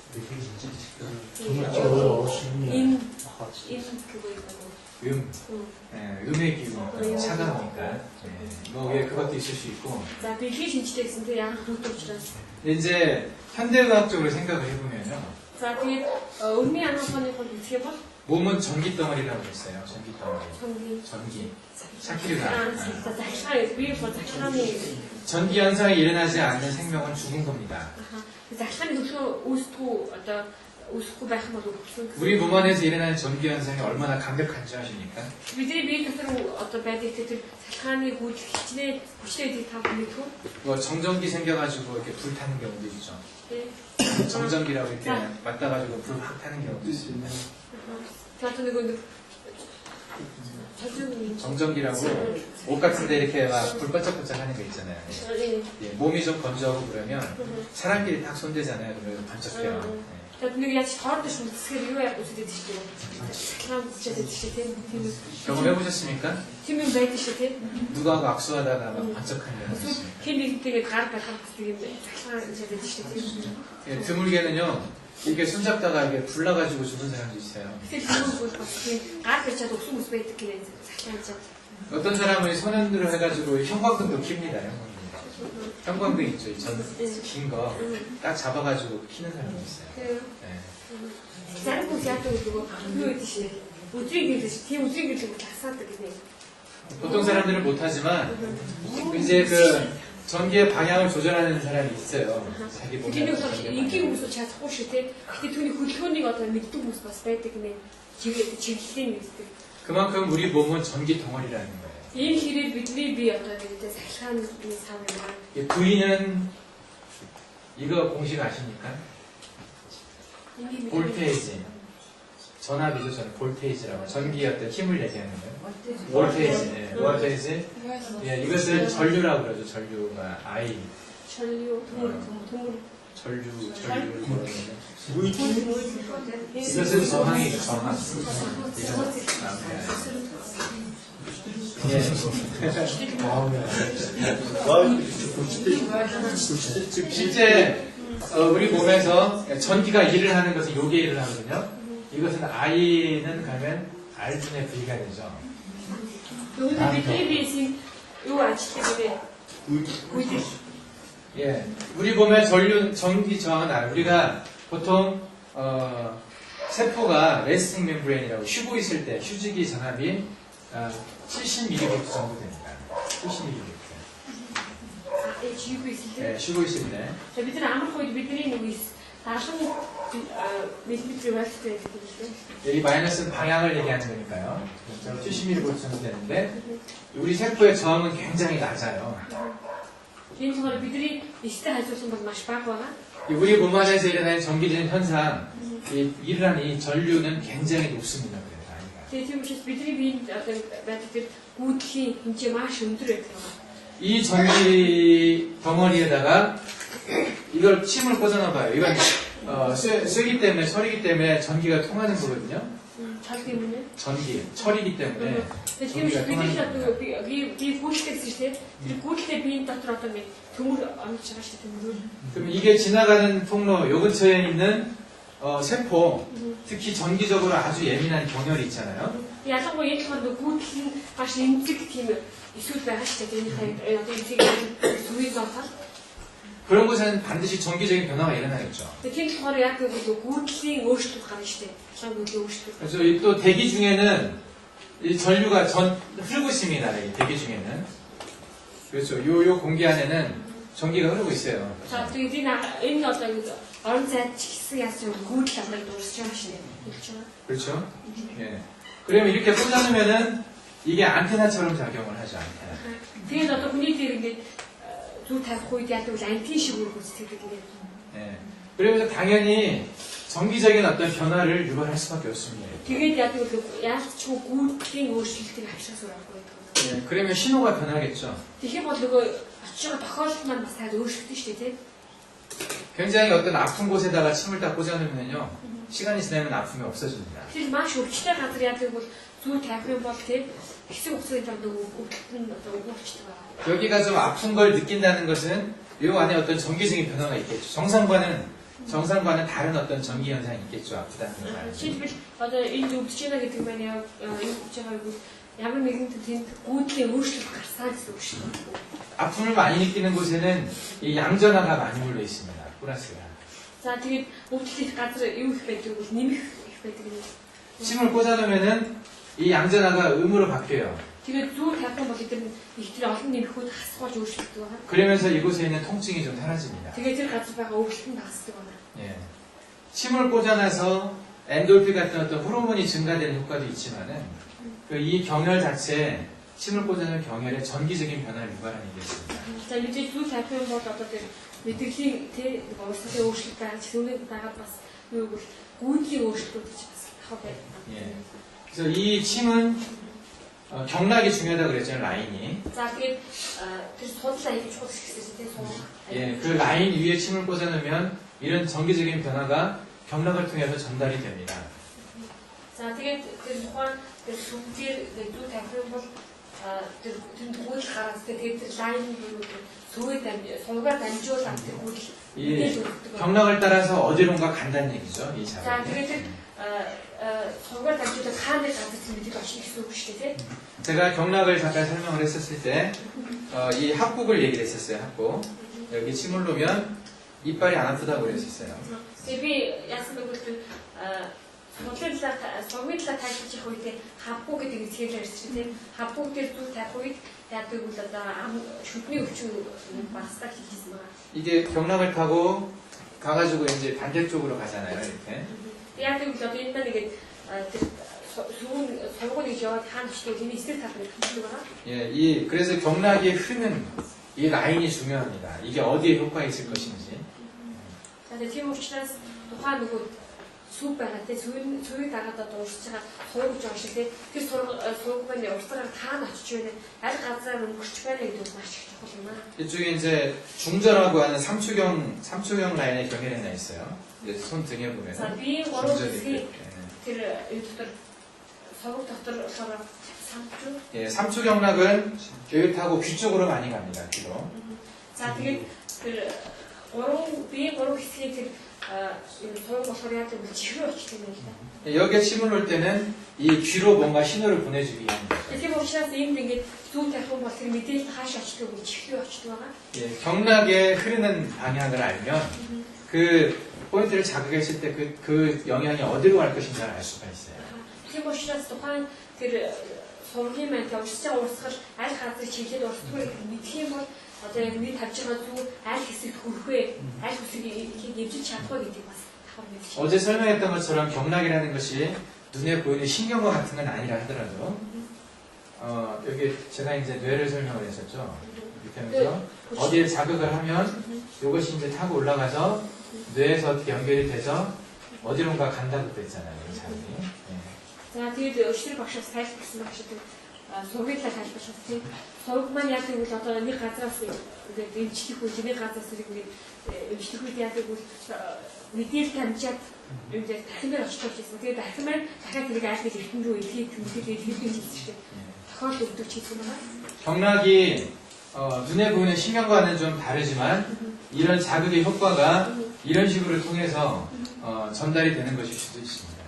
정말적으로 인 그거 있다고. 음의 기운, 차가우니까. 뭐 왜 그것도 있을 수 있고. 자, 빌기 신치대 있는데 양 그것도 учраас. 이제 현대의학적으로 생각을 해보면요. 자, 그 의미 안 하는 건 어떻게 봐? 몸은 전기 덩어리라고 했어요. 전기 덩어리. 전기. 샤키르가. захиргааны 전기 현상이 일어나지 않는 생명은 죽은 겁니다. захиргааны төлөө үүсдэггүй одоо үүсэхгүй байх юм бол өгсөн. 우리 몸 안에서 일어나는 전기 현상이 얼마나 강력한 줄 아십니까? Бидний бие дотор одоо байдаг тэр салхааны гүйцэл хичнээн хүчтэй та бүхэн 뭐 정전기 생겨가지고 이렇게 불 타는 경우도 있죠. тий. 정전기라고 이렇게 맞닿아가지고 불 확 타는 경우도 있어요. Tehát нэг 정전기라고 옷 같은데 이렇게 막 불 반짝반짝 하는 거 있잖아요. 예, 몸이 좀 건조하고 그러면 사람끼리 딱 손대잖아요. 그러면 반짝해요. 예. Tehát нэг яаж хоорондоо шүлцэхээр юу яах үсэдэг шүү дээ. Салхаан үзчихэд шүү дээ. Тийм 경험해보셨습니까? юм байдаг шүү дээ. 누구하고 악수하다가 막 반짝하는 거 있어요. Хин нэгтэйгээ гар барах гэдэг юм салхаан үзчихэд шүү дээ. 예, 드물게는요, 이렇게 손잡다가 이게 불나가지고 죽은 사람도 있어요. Тэгэхээр хүмүүс бас тийм гар барьчаад өгсөн хүмүүс байдаг гэдэг салхаан үзчихэд. 어떤 사람은 손흔들어 해가지고 형광등도 킵니다. 형광등 있죠, 긴 거. 딱 잡아가지고 키는 사람도 있어요. 예. Зарим хүмүүс яадаг гэдэг юу гэдэг шүү дээ. Өдрийг гэдэг тийм өдрийг гэдэг тасаадаг гэдэг. 보통 사람들은 못하지만, 이제 그 전기의 방향을 조절하는 사람이 있어요. 자기 몸에. Тэний бол ингийн хүмүүс чадахгүй шүү дээ. Гэхдээ түүний хөдөлгөөнийг одоо мэддэг хүмүүс бас байдаг нэ. Чиглэлийн мэддэг. 그만큼 우리 몸은 전기 덩어리라는 거예요. Энэ хэрэг бидний бие одоо нэгтэй салхааны сан юм. V는 이거 공식 아십니까? 볼테이지. 전압이죠, 저는 볼테이지라고. 전기의 어떤 힘을 얘기하는 거예요. 볼테이지. 예, 볼테이지. 예, 이것을 전류라고 그러죠, 전류가. I. 전류, 동물. 전류를 뭐라고 그러죠? 무이팅 이것은 저항이죠, 저항. 예. 실제 우리 몸에서 전기가 일을 하는 것은 요게 일을 하거든요. 이것은 I는 가면 R분의 V가 되죠. Өөрөөр бидний биесийн юу ажилладаг вэ? 예, 우리 몸의 전기 저항은 R. 우리가 보통 세포가 레스팅 멤브레인이라고 쉬고 있을 때 휴지기 전압이 70mV 정도 됩니다. 70mV. Жийгүй хэлээ. 예, 쉬고 있을 때. За бид нар амрах үед бидний нэг дархан миллиметр вольттэй гэдэг юм. 여기 마이너스는 방향을 얘기하는 거니까요. 70mV 정도 되는데 우리 세포의 저항은 굉장히 낮아요. Энэ болохоор бидний эстэй хажуулсан бол маш бага байгаа. 우리 몸 안에서 일어나는 전기적인 현상, 일어나는 이 전류는 굉장히 높습니다. Тэгээ тийм учраас бидний биед одоо байдаг тэр гүйтгэлийн хэмжээ маш өндөр байдаг. 이 전기 덩어리에다가 이걸 침을 꽂아놔봐요. 이건 쇠기 때문에, 철이기 때문에 전기가 통하는 거거든요. Чал юм нэ. 전기, 철이기 때문에 Тийм 전기가 учраас бидний 통하는 одоо 거예요. би гүйтгэсэн шүү дээ. Тэр гүйтгэл биед дотор одоо нэг төмөр амж байгаа шүү дээ. төмөр. 그럼 이게 지나가는 통로, 요 근처에 있는 세포, 특히 전기적으로 아주 예민한 경혈이 있잖아요. Ялангуяа энэ болохоор гүйтгэл нь маш эмзэг тийм эсвэл байгаа шүү дээ. Энэ хаяг одоо эмзэг сүрийг зоотал. 그런 곳에는 반드시 전기적인 변화가 일어나겠죠. Тийм болохоор яг нэг гүйтгэлийн өөрчлөлт гарна шүү дээ. Салхааны өөрчлөлт. 그래서 또 대기 중에는 이 전류가 흐르고 있습니다. 이 대기 중에는. 그렇죠. 요 공기 안에는 전기가 흐르고 있어요. За тэгээд энэ одоо орон зайд ч гэсэн яасан гүйтгэл амрыг дуусч байгаа шүү дээ. хэлж байгаа. 그렇죠. 예. 그러면 이렇게 꽂아놓으면은 이게 안테나처럼 작용을 하죠. 안테나. Тэгээд одоо хүний дээр ингээд зүг тавих үед яадаг бол антин шиг үр гүйцэтгэдэг ингээд. 예. 그러면서 당연히 정기적인 어떤 변화를 유발할 수밖에 없습니다. Тэгээд яадаг бол яалтчгүй гүйтгэлийн өөрчлөлтийг авчрах сурахгүй байдаг. 예. 그러면 신호가 변하겠죠. Тэгэхээр бол нөгөө очиж байгаа тохиолдол маань бас таад өөрчлөлтөн шүү дээ. 굉장히 어떤 아픈 곳에다가 침을 딱 꽂아놓으면요. 시간이 지나면 아픔이 없어집니다. Тэр маш өвчтэй газар яадаг бол зүг тавих юм бол тийм хэсэг хугацаанд нөгөө өвчлөлт нь одоо өгүүлчихдэг байгаа. 여기가 좀 아픈 걸 느낀다는 것은 이 안에 어떤 전기적인 변화가 있겠죠. 정상과는 다른 어떤 전기 현상이 있겠죠. 아프다는 걸. Жишээлбэл одоо энэ өвдөж байна гэдэг маань энэ өвдөж байгаа бол ямар нэгэн тэнд гүйтгэлийн өөрчлөлт гарсан гэсэн үг шүү дээ. 아픔을 많이 느끼는 곳에는 이 양전화가 많이 몰려 있습니다. 플러스가. За тэгээд өвчлөх газар юу их байдаг бол нэмэх их байдаг юм. 침을 꽂아놓으면은 이 양전화가 음으로 바뀌어요. Тэгээд зүүр тавих бол эдгээр их тэр олон нэмэхүүд хасгаж өөрчлөгдөг байгаа. 그러면서 이곳에 있는 통증이 좀 사라집니다. Тэгээд тэр газар байгаа өвчлөлт нь хасдаг байна. 예. 침을 꽂아놔서 엔돌핀 같은 어떤 호르몬이 증가되는 효과도 있지만은 이 경혈 자체에 침을 꽂아놓은 경혈에 전기적인 변화를 유발하는 게 있습니다. За мэдээж зүйл тавих юм бол одоо тэр мэдрэлийн тэ уурсгалын өөрчлөлт байгаа ч үүнийг дагаад бас юу гэвэл гүйдлийн өөрчлөлтүүд гэж бас хав байна. 예. 그래서 이 침은 경락이 중요하다고 그랬잖아요, 라인이. За тэгээд тэр судал аяг чухал гэсэн тийм суу. 예, 그 라인 위에 침을 꽂아놓으면 이런 전기적인 변화가 경락을 통해서 전달이 됩니다. За тэгээд тэр тухайн тэр сүмдэр зүйл тавих юм бол тэр түүх гараад тэгээд тэр лайн юу сүүгээд сувгаар дамжуулаад тэр хөл 이 경락을 따라서 어디론가 간다는 얘기죠, 이 За 자극이. тэгээд тэр сувгаар дамжуулаад хаана газар мэдээд очно гэсэн үг шүү дээ. 제가 경락을 잠깐 설명을 했었을 때, 이 합국을 얘기를 했었어요, 합국. 여기 침을 놓으면 이빨이 안 아프다고 그랬었어요. Тэгээд би яасан бэ гэвэл суглын талаар тайлбарч явах үедээ хавгүй гэдэг эзгээр ярьсан тийм хавгүй дээр зүйл тавих үед яадаг бол одоо ам шүдний өвчин багсдаг хийсэн байгаа. 이게 경락을 타고 가가지고 이제 반대쪽으로 가잖아요, 이렇게. яадаг бол одоо энэ маань ингээд тэр сүүн сургуулийг яваад хаана ч тийм эсрэг талбарыг хийдэг байгаа. 예, 그래서 경락이 흐르는 이 라인이 중요합니다. 이게 어디에 효과가 있을 것인지. За тийм учраас тухайн нөгөө сүв байгаа тийм сүүний дагаад одоо урсж байгаа суугч байгаа шиг тийм тэр сууг маань урсгаар таана очиж байна. аль газар өнгөрч байна гэдэг нь маш их чухал юм аа. 이쪽에 이제 중절하고 하는 삼초경 라인의 경혈이 하나 있어요. 이제 손 등에 보면. За би гурван хэсгийг тэр юу дотор сувг дотор болохоор самч. 예, 삼초경락은 여기 타고 귀 쪽으로 많이 갑니다. 귀로. За тэгээд тэр гурван хэсгийг тэр сувг болохоор яадаг вэ? чихрүү очиж байна л да. 여기에 침을 놓을 때는 이 귀로 뭔가 신호를 보내주기 위함입니다. Тийм учраас энд ингээд зүйл тавих юм бол тэр мэдээлэл хааш очдог вэ? чихрүү очдог байгаа. 예, 경락에 흐르는 방향을 알면 그 포인트를 자극했을 때 그 영향이 어디로 갈 것인지를 알 수가 있어요. Тийм учраас тухайн тэр сургын маань явж байгаа урсгал аль газар чиглэлд урсдаг вэ гэдэг мэдэх юм бол одоо яг нэг тавьж байгаа зүйл аль хэсэгт хүрэх вэ? аль хэсгийг эвжиж чадах вэ гэдэг бас давхар мэдчих. 어제 설명했던 것처럼 경락이라는 것이 눈에 보이는 신경과 같은 건 아니라 하더라도 여기 제가 이제 뇌를 설명을 했었죠. 이렇게 하면서 어디에 자극을 하면 이것이 이제 타고 올라가서 뇌에서 어떻게 연결이 돼서 어디론가 간다고 그랬잖아요. 이 자극이. За тэгээд өчтөр багшаас тайлбарсан багш гэдэг сургуулаа тайлбарсан тийм сургууль маань яадаг вэ? Одоо нэг газраас ингээд эмчлэх үе, нэг газраас ингээд эмчлэх үед яадаг вэ? Мэдээлэл тамжаад ингээд дахимаар очиж байсан. Тэгээд дахин маань дахиад тэрийг аль нэг эртэн рүү илгээд мэдээлэл хэлбэж хэлсэн шүү дээ. Тохиол өгдөг хийсэн юм байна. 경락이 눈에 보이는 신경과는 좀 다르지만 이런 자극의 효과가 이런 식으로 통해서 전달이 되는 것일 수도 있습니다.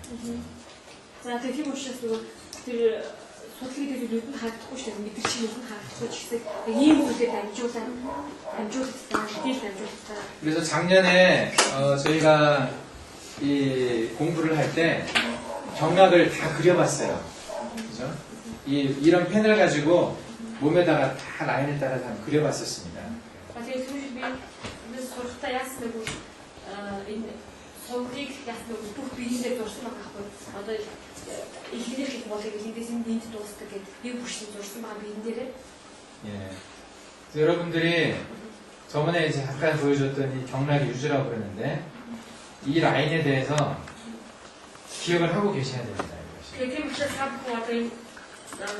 За тийм учраас тэр судлалын дээр нь хаагдахгүй шүү дээ. Мэдэрч юм нь хаагдахгүй ч гэсэн ийм үгээр дамжуулалтаа мэдээлэл дамжуулалтаа. 그래서 작년에 저희가 이 공부를 할 때 경락을 다 그려봤어요. 그죠? 이런 펜을 가지고 몸에다가 다 라인을 따라서 그려봤었습니다. Тэгээд түрүү би энэ сургалтаа яасан бэ? Энэ сургыг яасан бэ? Бүх биеиндээ дурсан байгаа байхгүй. Одоо ихнийх их болыг эндээс энд дуустдаг гэдэг нэг бүршин дурсан байгаа биеин дээрээ. 예. 그래서 여러분들이 저번에 이제 잠깐 보여줬던 이 경락 유주라고 그러는데 이 라인에 대해서 기억을 하고 계셔야 됩니다. Тэгээд тийм учраас хамтгүй одоо энэ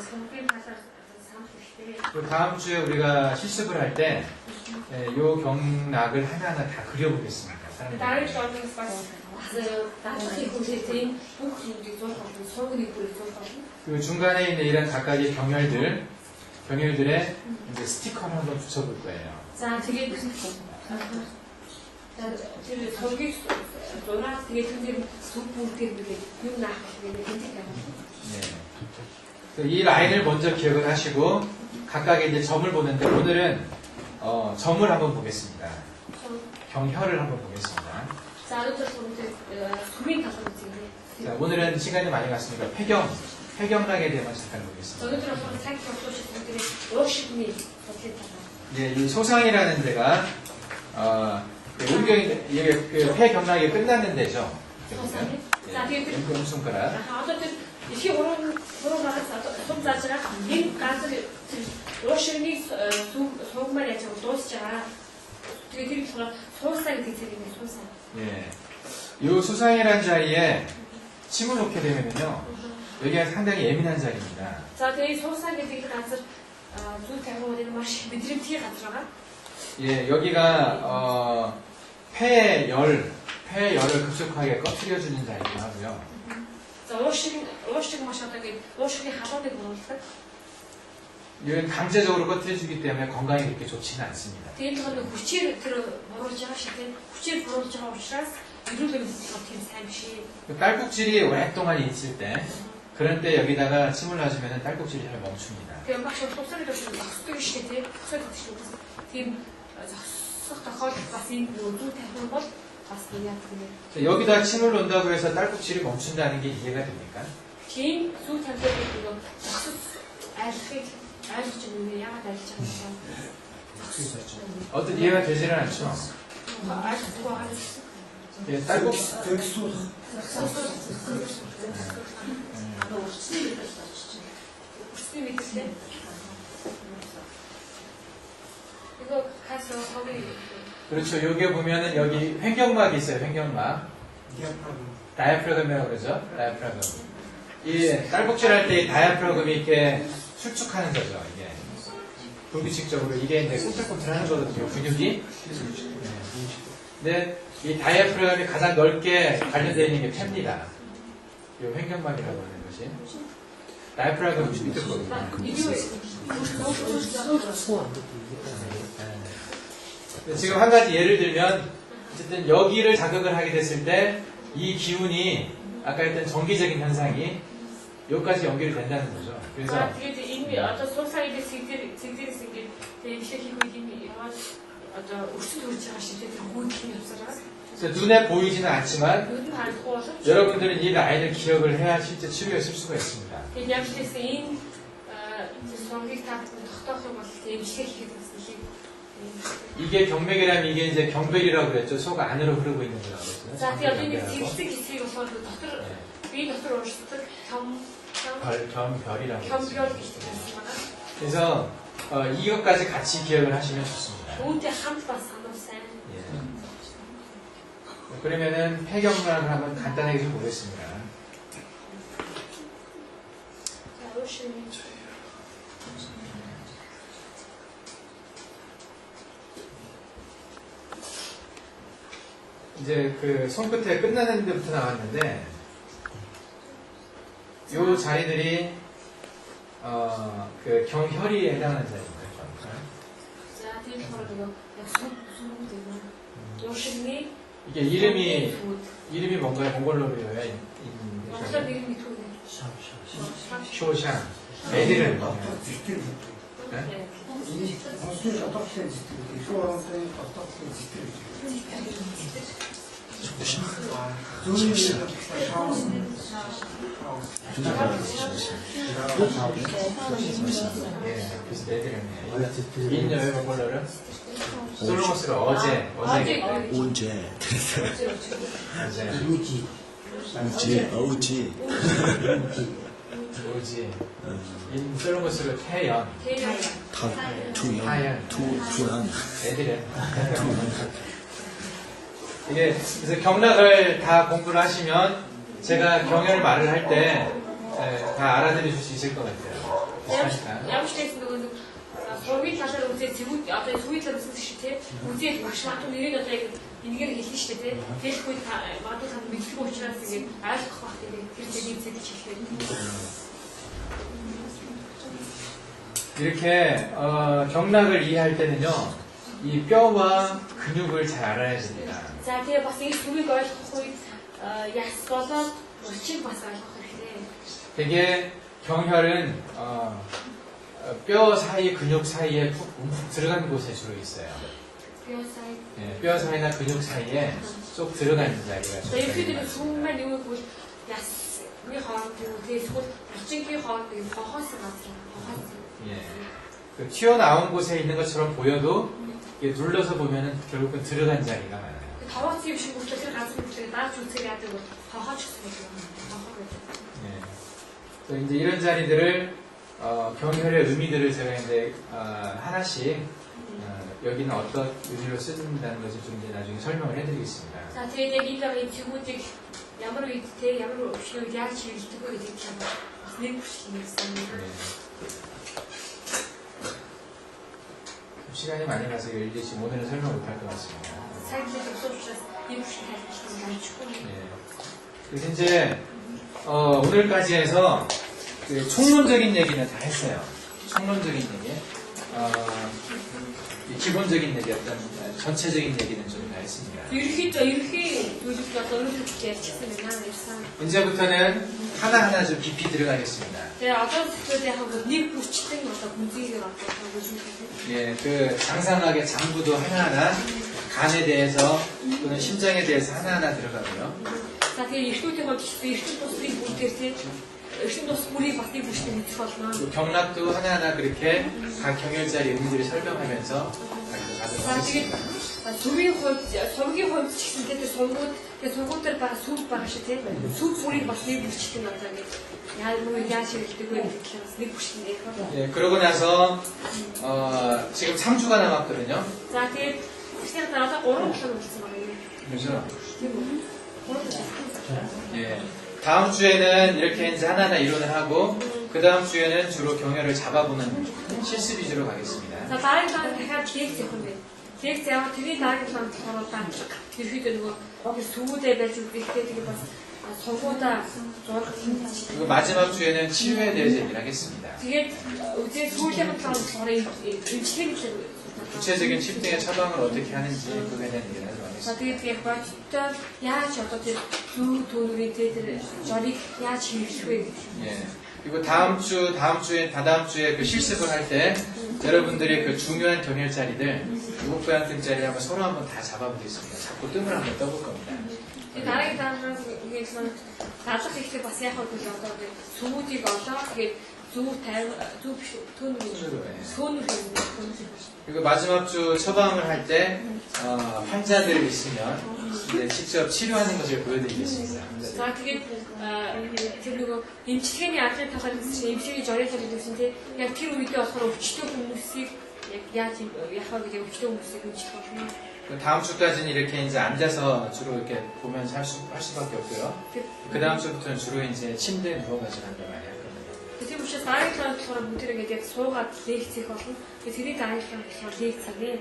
сургын талаар самхиштэй. 그 다음 주에 우리가 실습을 할 때 이 경락을 하나하나 다 그려보겠습니다. Дараагийн шоудаас бас дадлахын хүлээтэй бүх зүйлийг зурх болно, сургуулийн бүрийг зурх болно. 그 중간에 있는 이런 각각의 경혈들의 이제 스티커를 한번 붙여볼 거예요. За тэгээд тэр сургийг зураад тэгээд тэр сүм бүрдээр бүлээ юм наах гэдэг тэмдэг байна. 네. 이 라인을 먼저 기억을 하시고 각각의 이제 점을 보는데 오늘은 점을 한번 보겠습니다. 경혈을 한번 보겠습니다. За өнөөдөр сүмийн талаар үзье. 자, 오늘은 시간이 많이 갔으니까 폐경락에 대해서 잠깐 보겠습니다. өнөөдөр болохоор цаг төвлөж өдрөө уушигны судлалын талаар. 이 소상이라는 데가 음경이 이게 그 폐경락이 끝나는 데죠. 소상이. 자, тэгээд 음경 손가락. одоо тэр дэлхийн 3 гараас сум зааж байгаа энэ газар уушрын суугмаар яаж дуусч байгаа. тэгээд тэр болохоор суусаа гэдэг зэрэг юм суусаа. 예. 요 수상이라는 자리에 침을 놓게 되면요. 여기가 상당히 예민한 자리입니다. За тэгээд суусаа гэдэг газар зүйл тавиулын маш мэдрэмтгий газар байгаа. 예, 여기가 폐열을 급속하게 꺼트려주는 자리기도 하고요. За уушрыг маш одоогийн уушрын халууныг буулдаг. 이건 강제적으로 꺼트려주기 때문에 건강에 그렇게 좋지는 않습니다. Тэгээд тэр хүчээр тэр буруулж байгаа шиг тийм хүчээр буруулж байгаа учраас эрүүл мэндийн тийм сайн биш. 딸꾹질이 오랫동안 있을 때 그런 때 여기다가 침을 놔주면 딸꾹질이 잘 멈춥니다. Тэгээд маш их тусаар гэж зогсдог шиг тийм зогсоод байдаг шүү. Тийм зогсох тохиолдол бас энэ зүйл тавих бол бас яа гэх юм. 여기다 침을 놓는다고 해서 딸꾹질이 멈춘다는 게 이해가 됩니까? Тийм зүйл тавих гэдэг нь зогсож айлхыг айлж юм яагаад айлж байгаа юм бэ? 어떤 이해가 되지는 않죠. айлхгүй байгаа юм. 예, 딸꾹 Төгсөх. Үрсний мэдээ. 이거 가서 거기 그렇죠. 여기 보면은 여기 횡격막이 있어요. 횡격막. 다이아프라금이라고 그러죠. 다이아프라금. 이 딸꾹질할 때 이 다이아프라금이 이렇게 수축하는 거죠. 이게 불규칙적으로 이게 이제 꿈틀꿈틀하는 거거든요. 근육이. 근데 이 다이아프라금이 가장 넓게 관련되어 있는 게 폐입니다. 이 횡격막이라고 하는 것이. 다이아프라금 밑에 거거든요. 지금 한 가지 예를 들면 어쨌든 여기를 자극을 하게 됐을 때 이 기운이 아까 했던 정기적인 현상이 여기까지 연결이 된다는 거죠. 그래서 тэгээд энэ одоо суусаа идэх зэгдэрээс ингээд тэгээд ихэх үед энэ яваад одоо өрсөд хүрч байгаа шиг тэр хүйдлийн явсараа 그래서 눈에 보이지는 않지만 нүдэн харахгүй боловч 여러분들은 이 라인을 기억을 해야 실제 치료에 쓸 수가 있습니다. тэгээд яг л энэ сонгийг та тогтоох юм бол эмчилгээ хийхэд гэсэн юм. 이게 경맥이라면 이게 이제 경별이라고 그랬죠. 속 안으로 흐르고 있는 거라고 За тэгээд одоо 그랬어요. энэ зэгцэг хэсгийг болохоор дотор бие дотор ууршдаг 경별이라고 겸별 그랬어요. гэж хэлсэн байна. 그래서 이것까지 같이 기억을 하시면 좋습니다. Үүнтэй хамт бас санав сайн. 예. 그러면은 폐경락을 한번 간단하게 좀 보겠습니다. За уушрын 이제 그 손끝에 끝나는 데부터 나왔는데 요 자리들이 그 경혈이 해당하는 자리입니다. За тийм болохоор нөгөө яг сүм гэдэг уушрын 이게 이름이 뭔가요? 몽골로 배워야 монголоор нэг нь түүх. 쇼샹 애들은 네. Сонсож одоохлын зэтгэл. Шүү оронтой одоохлын зэтгэл. 예, 그래서 애들은 인여의 몽골로를 솔로모스를 어제 언제? Юуji. 어우지. 오지 인 솔로모스를 태연 투연. 투연. 애들은 이게 그래서 경락을 다 공부를 하시면 제가 경혈 말을 할 때 다 알아들으실 수 있을 것 같아요. 비슷하니까. Ямар ч гэсэн нөгөө сургууль талаар үзээд зэвүүд одоо сүйд талаас шиг тий үзээд багш матуу нэрийг одоо яг энэгээр хэлнэ шүү дээ тий. Тэгэхгүй магадгүй тань мэдгүй учраас ингээд ойлгох бах тийм тэр зэвийг зэвж хэлэх. 이렇게 경락을 이해할 때는요, 이 뼈와 근육을 잘 알아야 됩니다. За тэгээ бас энэ сүмийг ойлгох үед яс болоод өчиг бас ойлгох хэрэгтэй. 되게 경혈은 뼈 사이, 근육 사이에 푹 들어간 곳에 주로 있어요. Биосай. 예, 뼈 사이나 근육 사이에 쏙 들어가는 자리가 За ерөөдөө сүмээр юу гэвэл ясны хооронд юу тэгээ эсвэл орчингийн хооронд хохоос газар хохоос. 예. 그 튀어나온 곳에 있는 것처럼 보여도 이게 눌러서 보면은 결국은 들어간 자리가 많아요. таваац юм шиг үлдээ тэр газар үлдээ дааж үзэх яадаг бол хохооч гэсэн юм. 예. 그래서 이제 이런 자리들을 경혈의 의미들을 제가 이제 하나씩 여기는 어떤 의미로 쓰는다는 것을 좀 이제 나중에 설명을 해드리겠습니다. За тэгээд яг энэ байгаа чигүүдийг ямар үед те ямар өвчнүүд яаж хийгддэг вэ гэдэг чинь бас нэг бүшиг юмсан. 네. 시간이 많이 가서 일일이 지금 오늘은 설명 못할 것 같습니다. 사이즈가 없어서 이 부식 할때 좀 예. 그래서 이제 오늘까지 해서 그 총론적인 얘기는 다 했어요. 총론적인 얘기, 이 기본적인 얘기, 어떤 전체적인 얘기는 좀 다 했습니다. ерхий зүйлүүд одоо өөрөөр ярьчихсан байна ярьсан. 이제부터는 하나하나 좀 깊이 들어가겠습니다. Тэгээ одоо зөвхөн яг нэг бүрчлэн одоо 문제를 одоо 보여주는 예, 그 장상하게 장부도 하나하나 간에 대해서 또는 심장에 대해서 하나하나 들어가고요. За тэгээ эртүүдийн хувьд эртүүд туслыг бүгдээр тийм эртүүд тус бүрийг бас нэг бүштэй мэдэх болно. 또 경락도 하나하나 그렇게 각 경혈자리 의미들을 설명하면서 가도록 За 하겠습니다. тэгээд сүмийн хувьд ч гэсэн тэр сургууль байгаа сүм байгаа шүү тийм. Сүм бүрийг бас нэг бүштэй одоо ингэ яаж хийгддэг вэ гэдэг нь бас нэг бүштэй нэх байна. 예, 그러고 나서 지금 3주가 남았거든요. За тэгээд ихний дараа 3 өдөр болсон байна юм. 그렇죠? Тийм үү? 3 өдөр. 예. 다음 주에는 이렇게 이제 하나하나 이론을 하고 그 다음 주에는 주로 경혈을 잡아보는 실습 위주로 가겠습니다. За дараагийн дараа дахиад лекц явах юм байна. Лекц яваад тэрний дараагийн дараа болохоор ерөөдөө нөгөө сүгүүдээ байж үлдэхтэй тэгээ бас сургуудаа зурх 그리고 마지막 주에는 치유에 대해서 얘기를 하겠습니다. тэгээд үгүй сүүлийн талаар болохоор эмчилгээг 구체적인 침대의 처방을 어떻게 하는지 그거에 대한 얘기를 하도록 За 하겠습니다. тэгээд яг бодтой яаж одоо тэр зүү төөрийн тэр жорийг яаж хийх вэ гэх юм. 예. 그리고 다다음 주에 그 실습을 할 때 여러분들이 그 중요한 경혈자리들, 무엇보양 뜸자리 한번 서로 한번 다 잡아보겠습니다. 잡고 뜸을 한번 떠볼 겁니다. Тэгээд дараагийн дараа ингээд дадлах ихтэй бас яг хөө одоо сүмүүдийг олоо тэгээд зүү 50 зүү биш төөнөр 그리고 마지막 주 처방을 할 때 환자들이 있으면 이제 직접 치료하는 것을 보여드리겠습니다. За тэгээд тэр нөгөө эмчилгээний ажил талаар эмчилгээний жорийн талаар гэсэн тийм яг тэр үедээ болохоор өвчтөе хүмүүсийг яг яаж яхаа гэдэг өвчтөе хүмүүсийг эмчлэх болно. 다음 주까지는 이렇게 이제 앉아서 주로 이렇게 보면서 할 수밖에 없고요. 그 다음 주부터는 주로 이제 침대에 누워가지고 한단 말이에요. Тийм учраас дараагийн талаар болохоор бүгд ингээд яг суугаад лекц хийх болно. Тэгээд тэрний дараагийн талаар болохоор лекц хийгээ.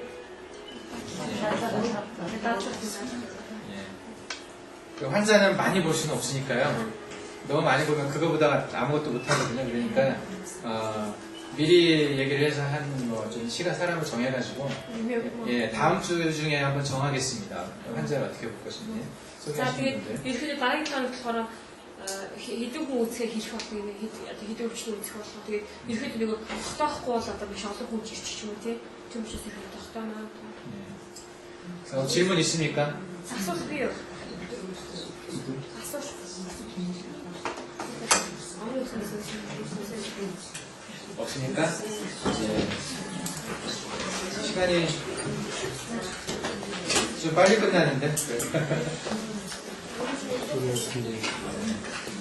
예. 그 환자는 많이 볼 수는 없으니까요. 너무 많이 보면 그거보다 아무것도 못하거든요. 그러니까 미리 얘기를 해서 한 뭐 좀 시간 사람을 정해가지고 예 다음 주 중에 한번 정하겠습니다. 환자를 어떻게 볼 것인지 За 소개하시는 тэгээд 분들. ерөөдөө дараагийн талаар болохоор хэдэн хүн үзэхээр хийх болох юм хэдэн өвчтөе үзэх болох. Тэгээд ерөөдөө нэг тогтоохгүй бол одоо биш олон хүн ирчих юм тий. Тийм учраас их тогтооноо. 질문 있습니까? асуулт бий юу? асуулт. 없습니까? 예. 시간이 좀 빨리 끝나는데. 그렇습니다.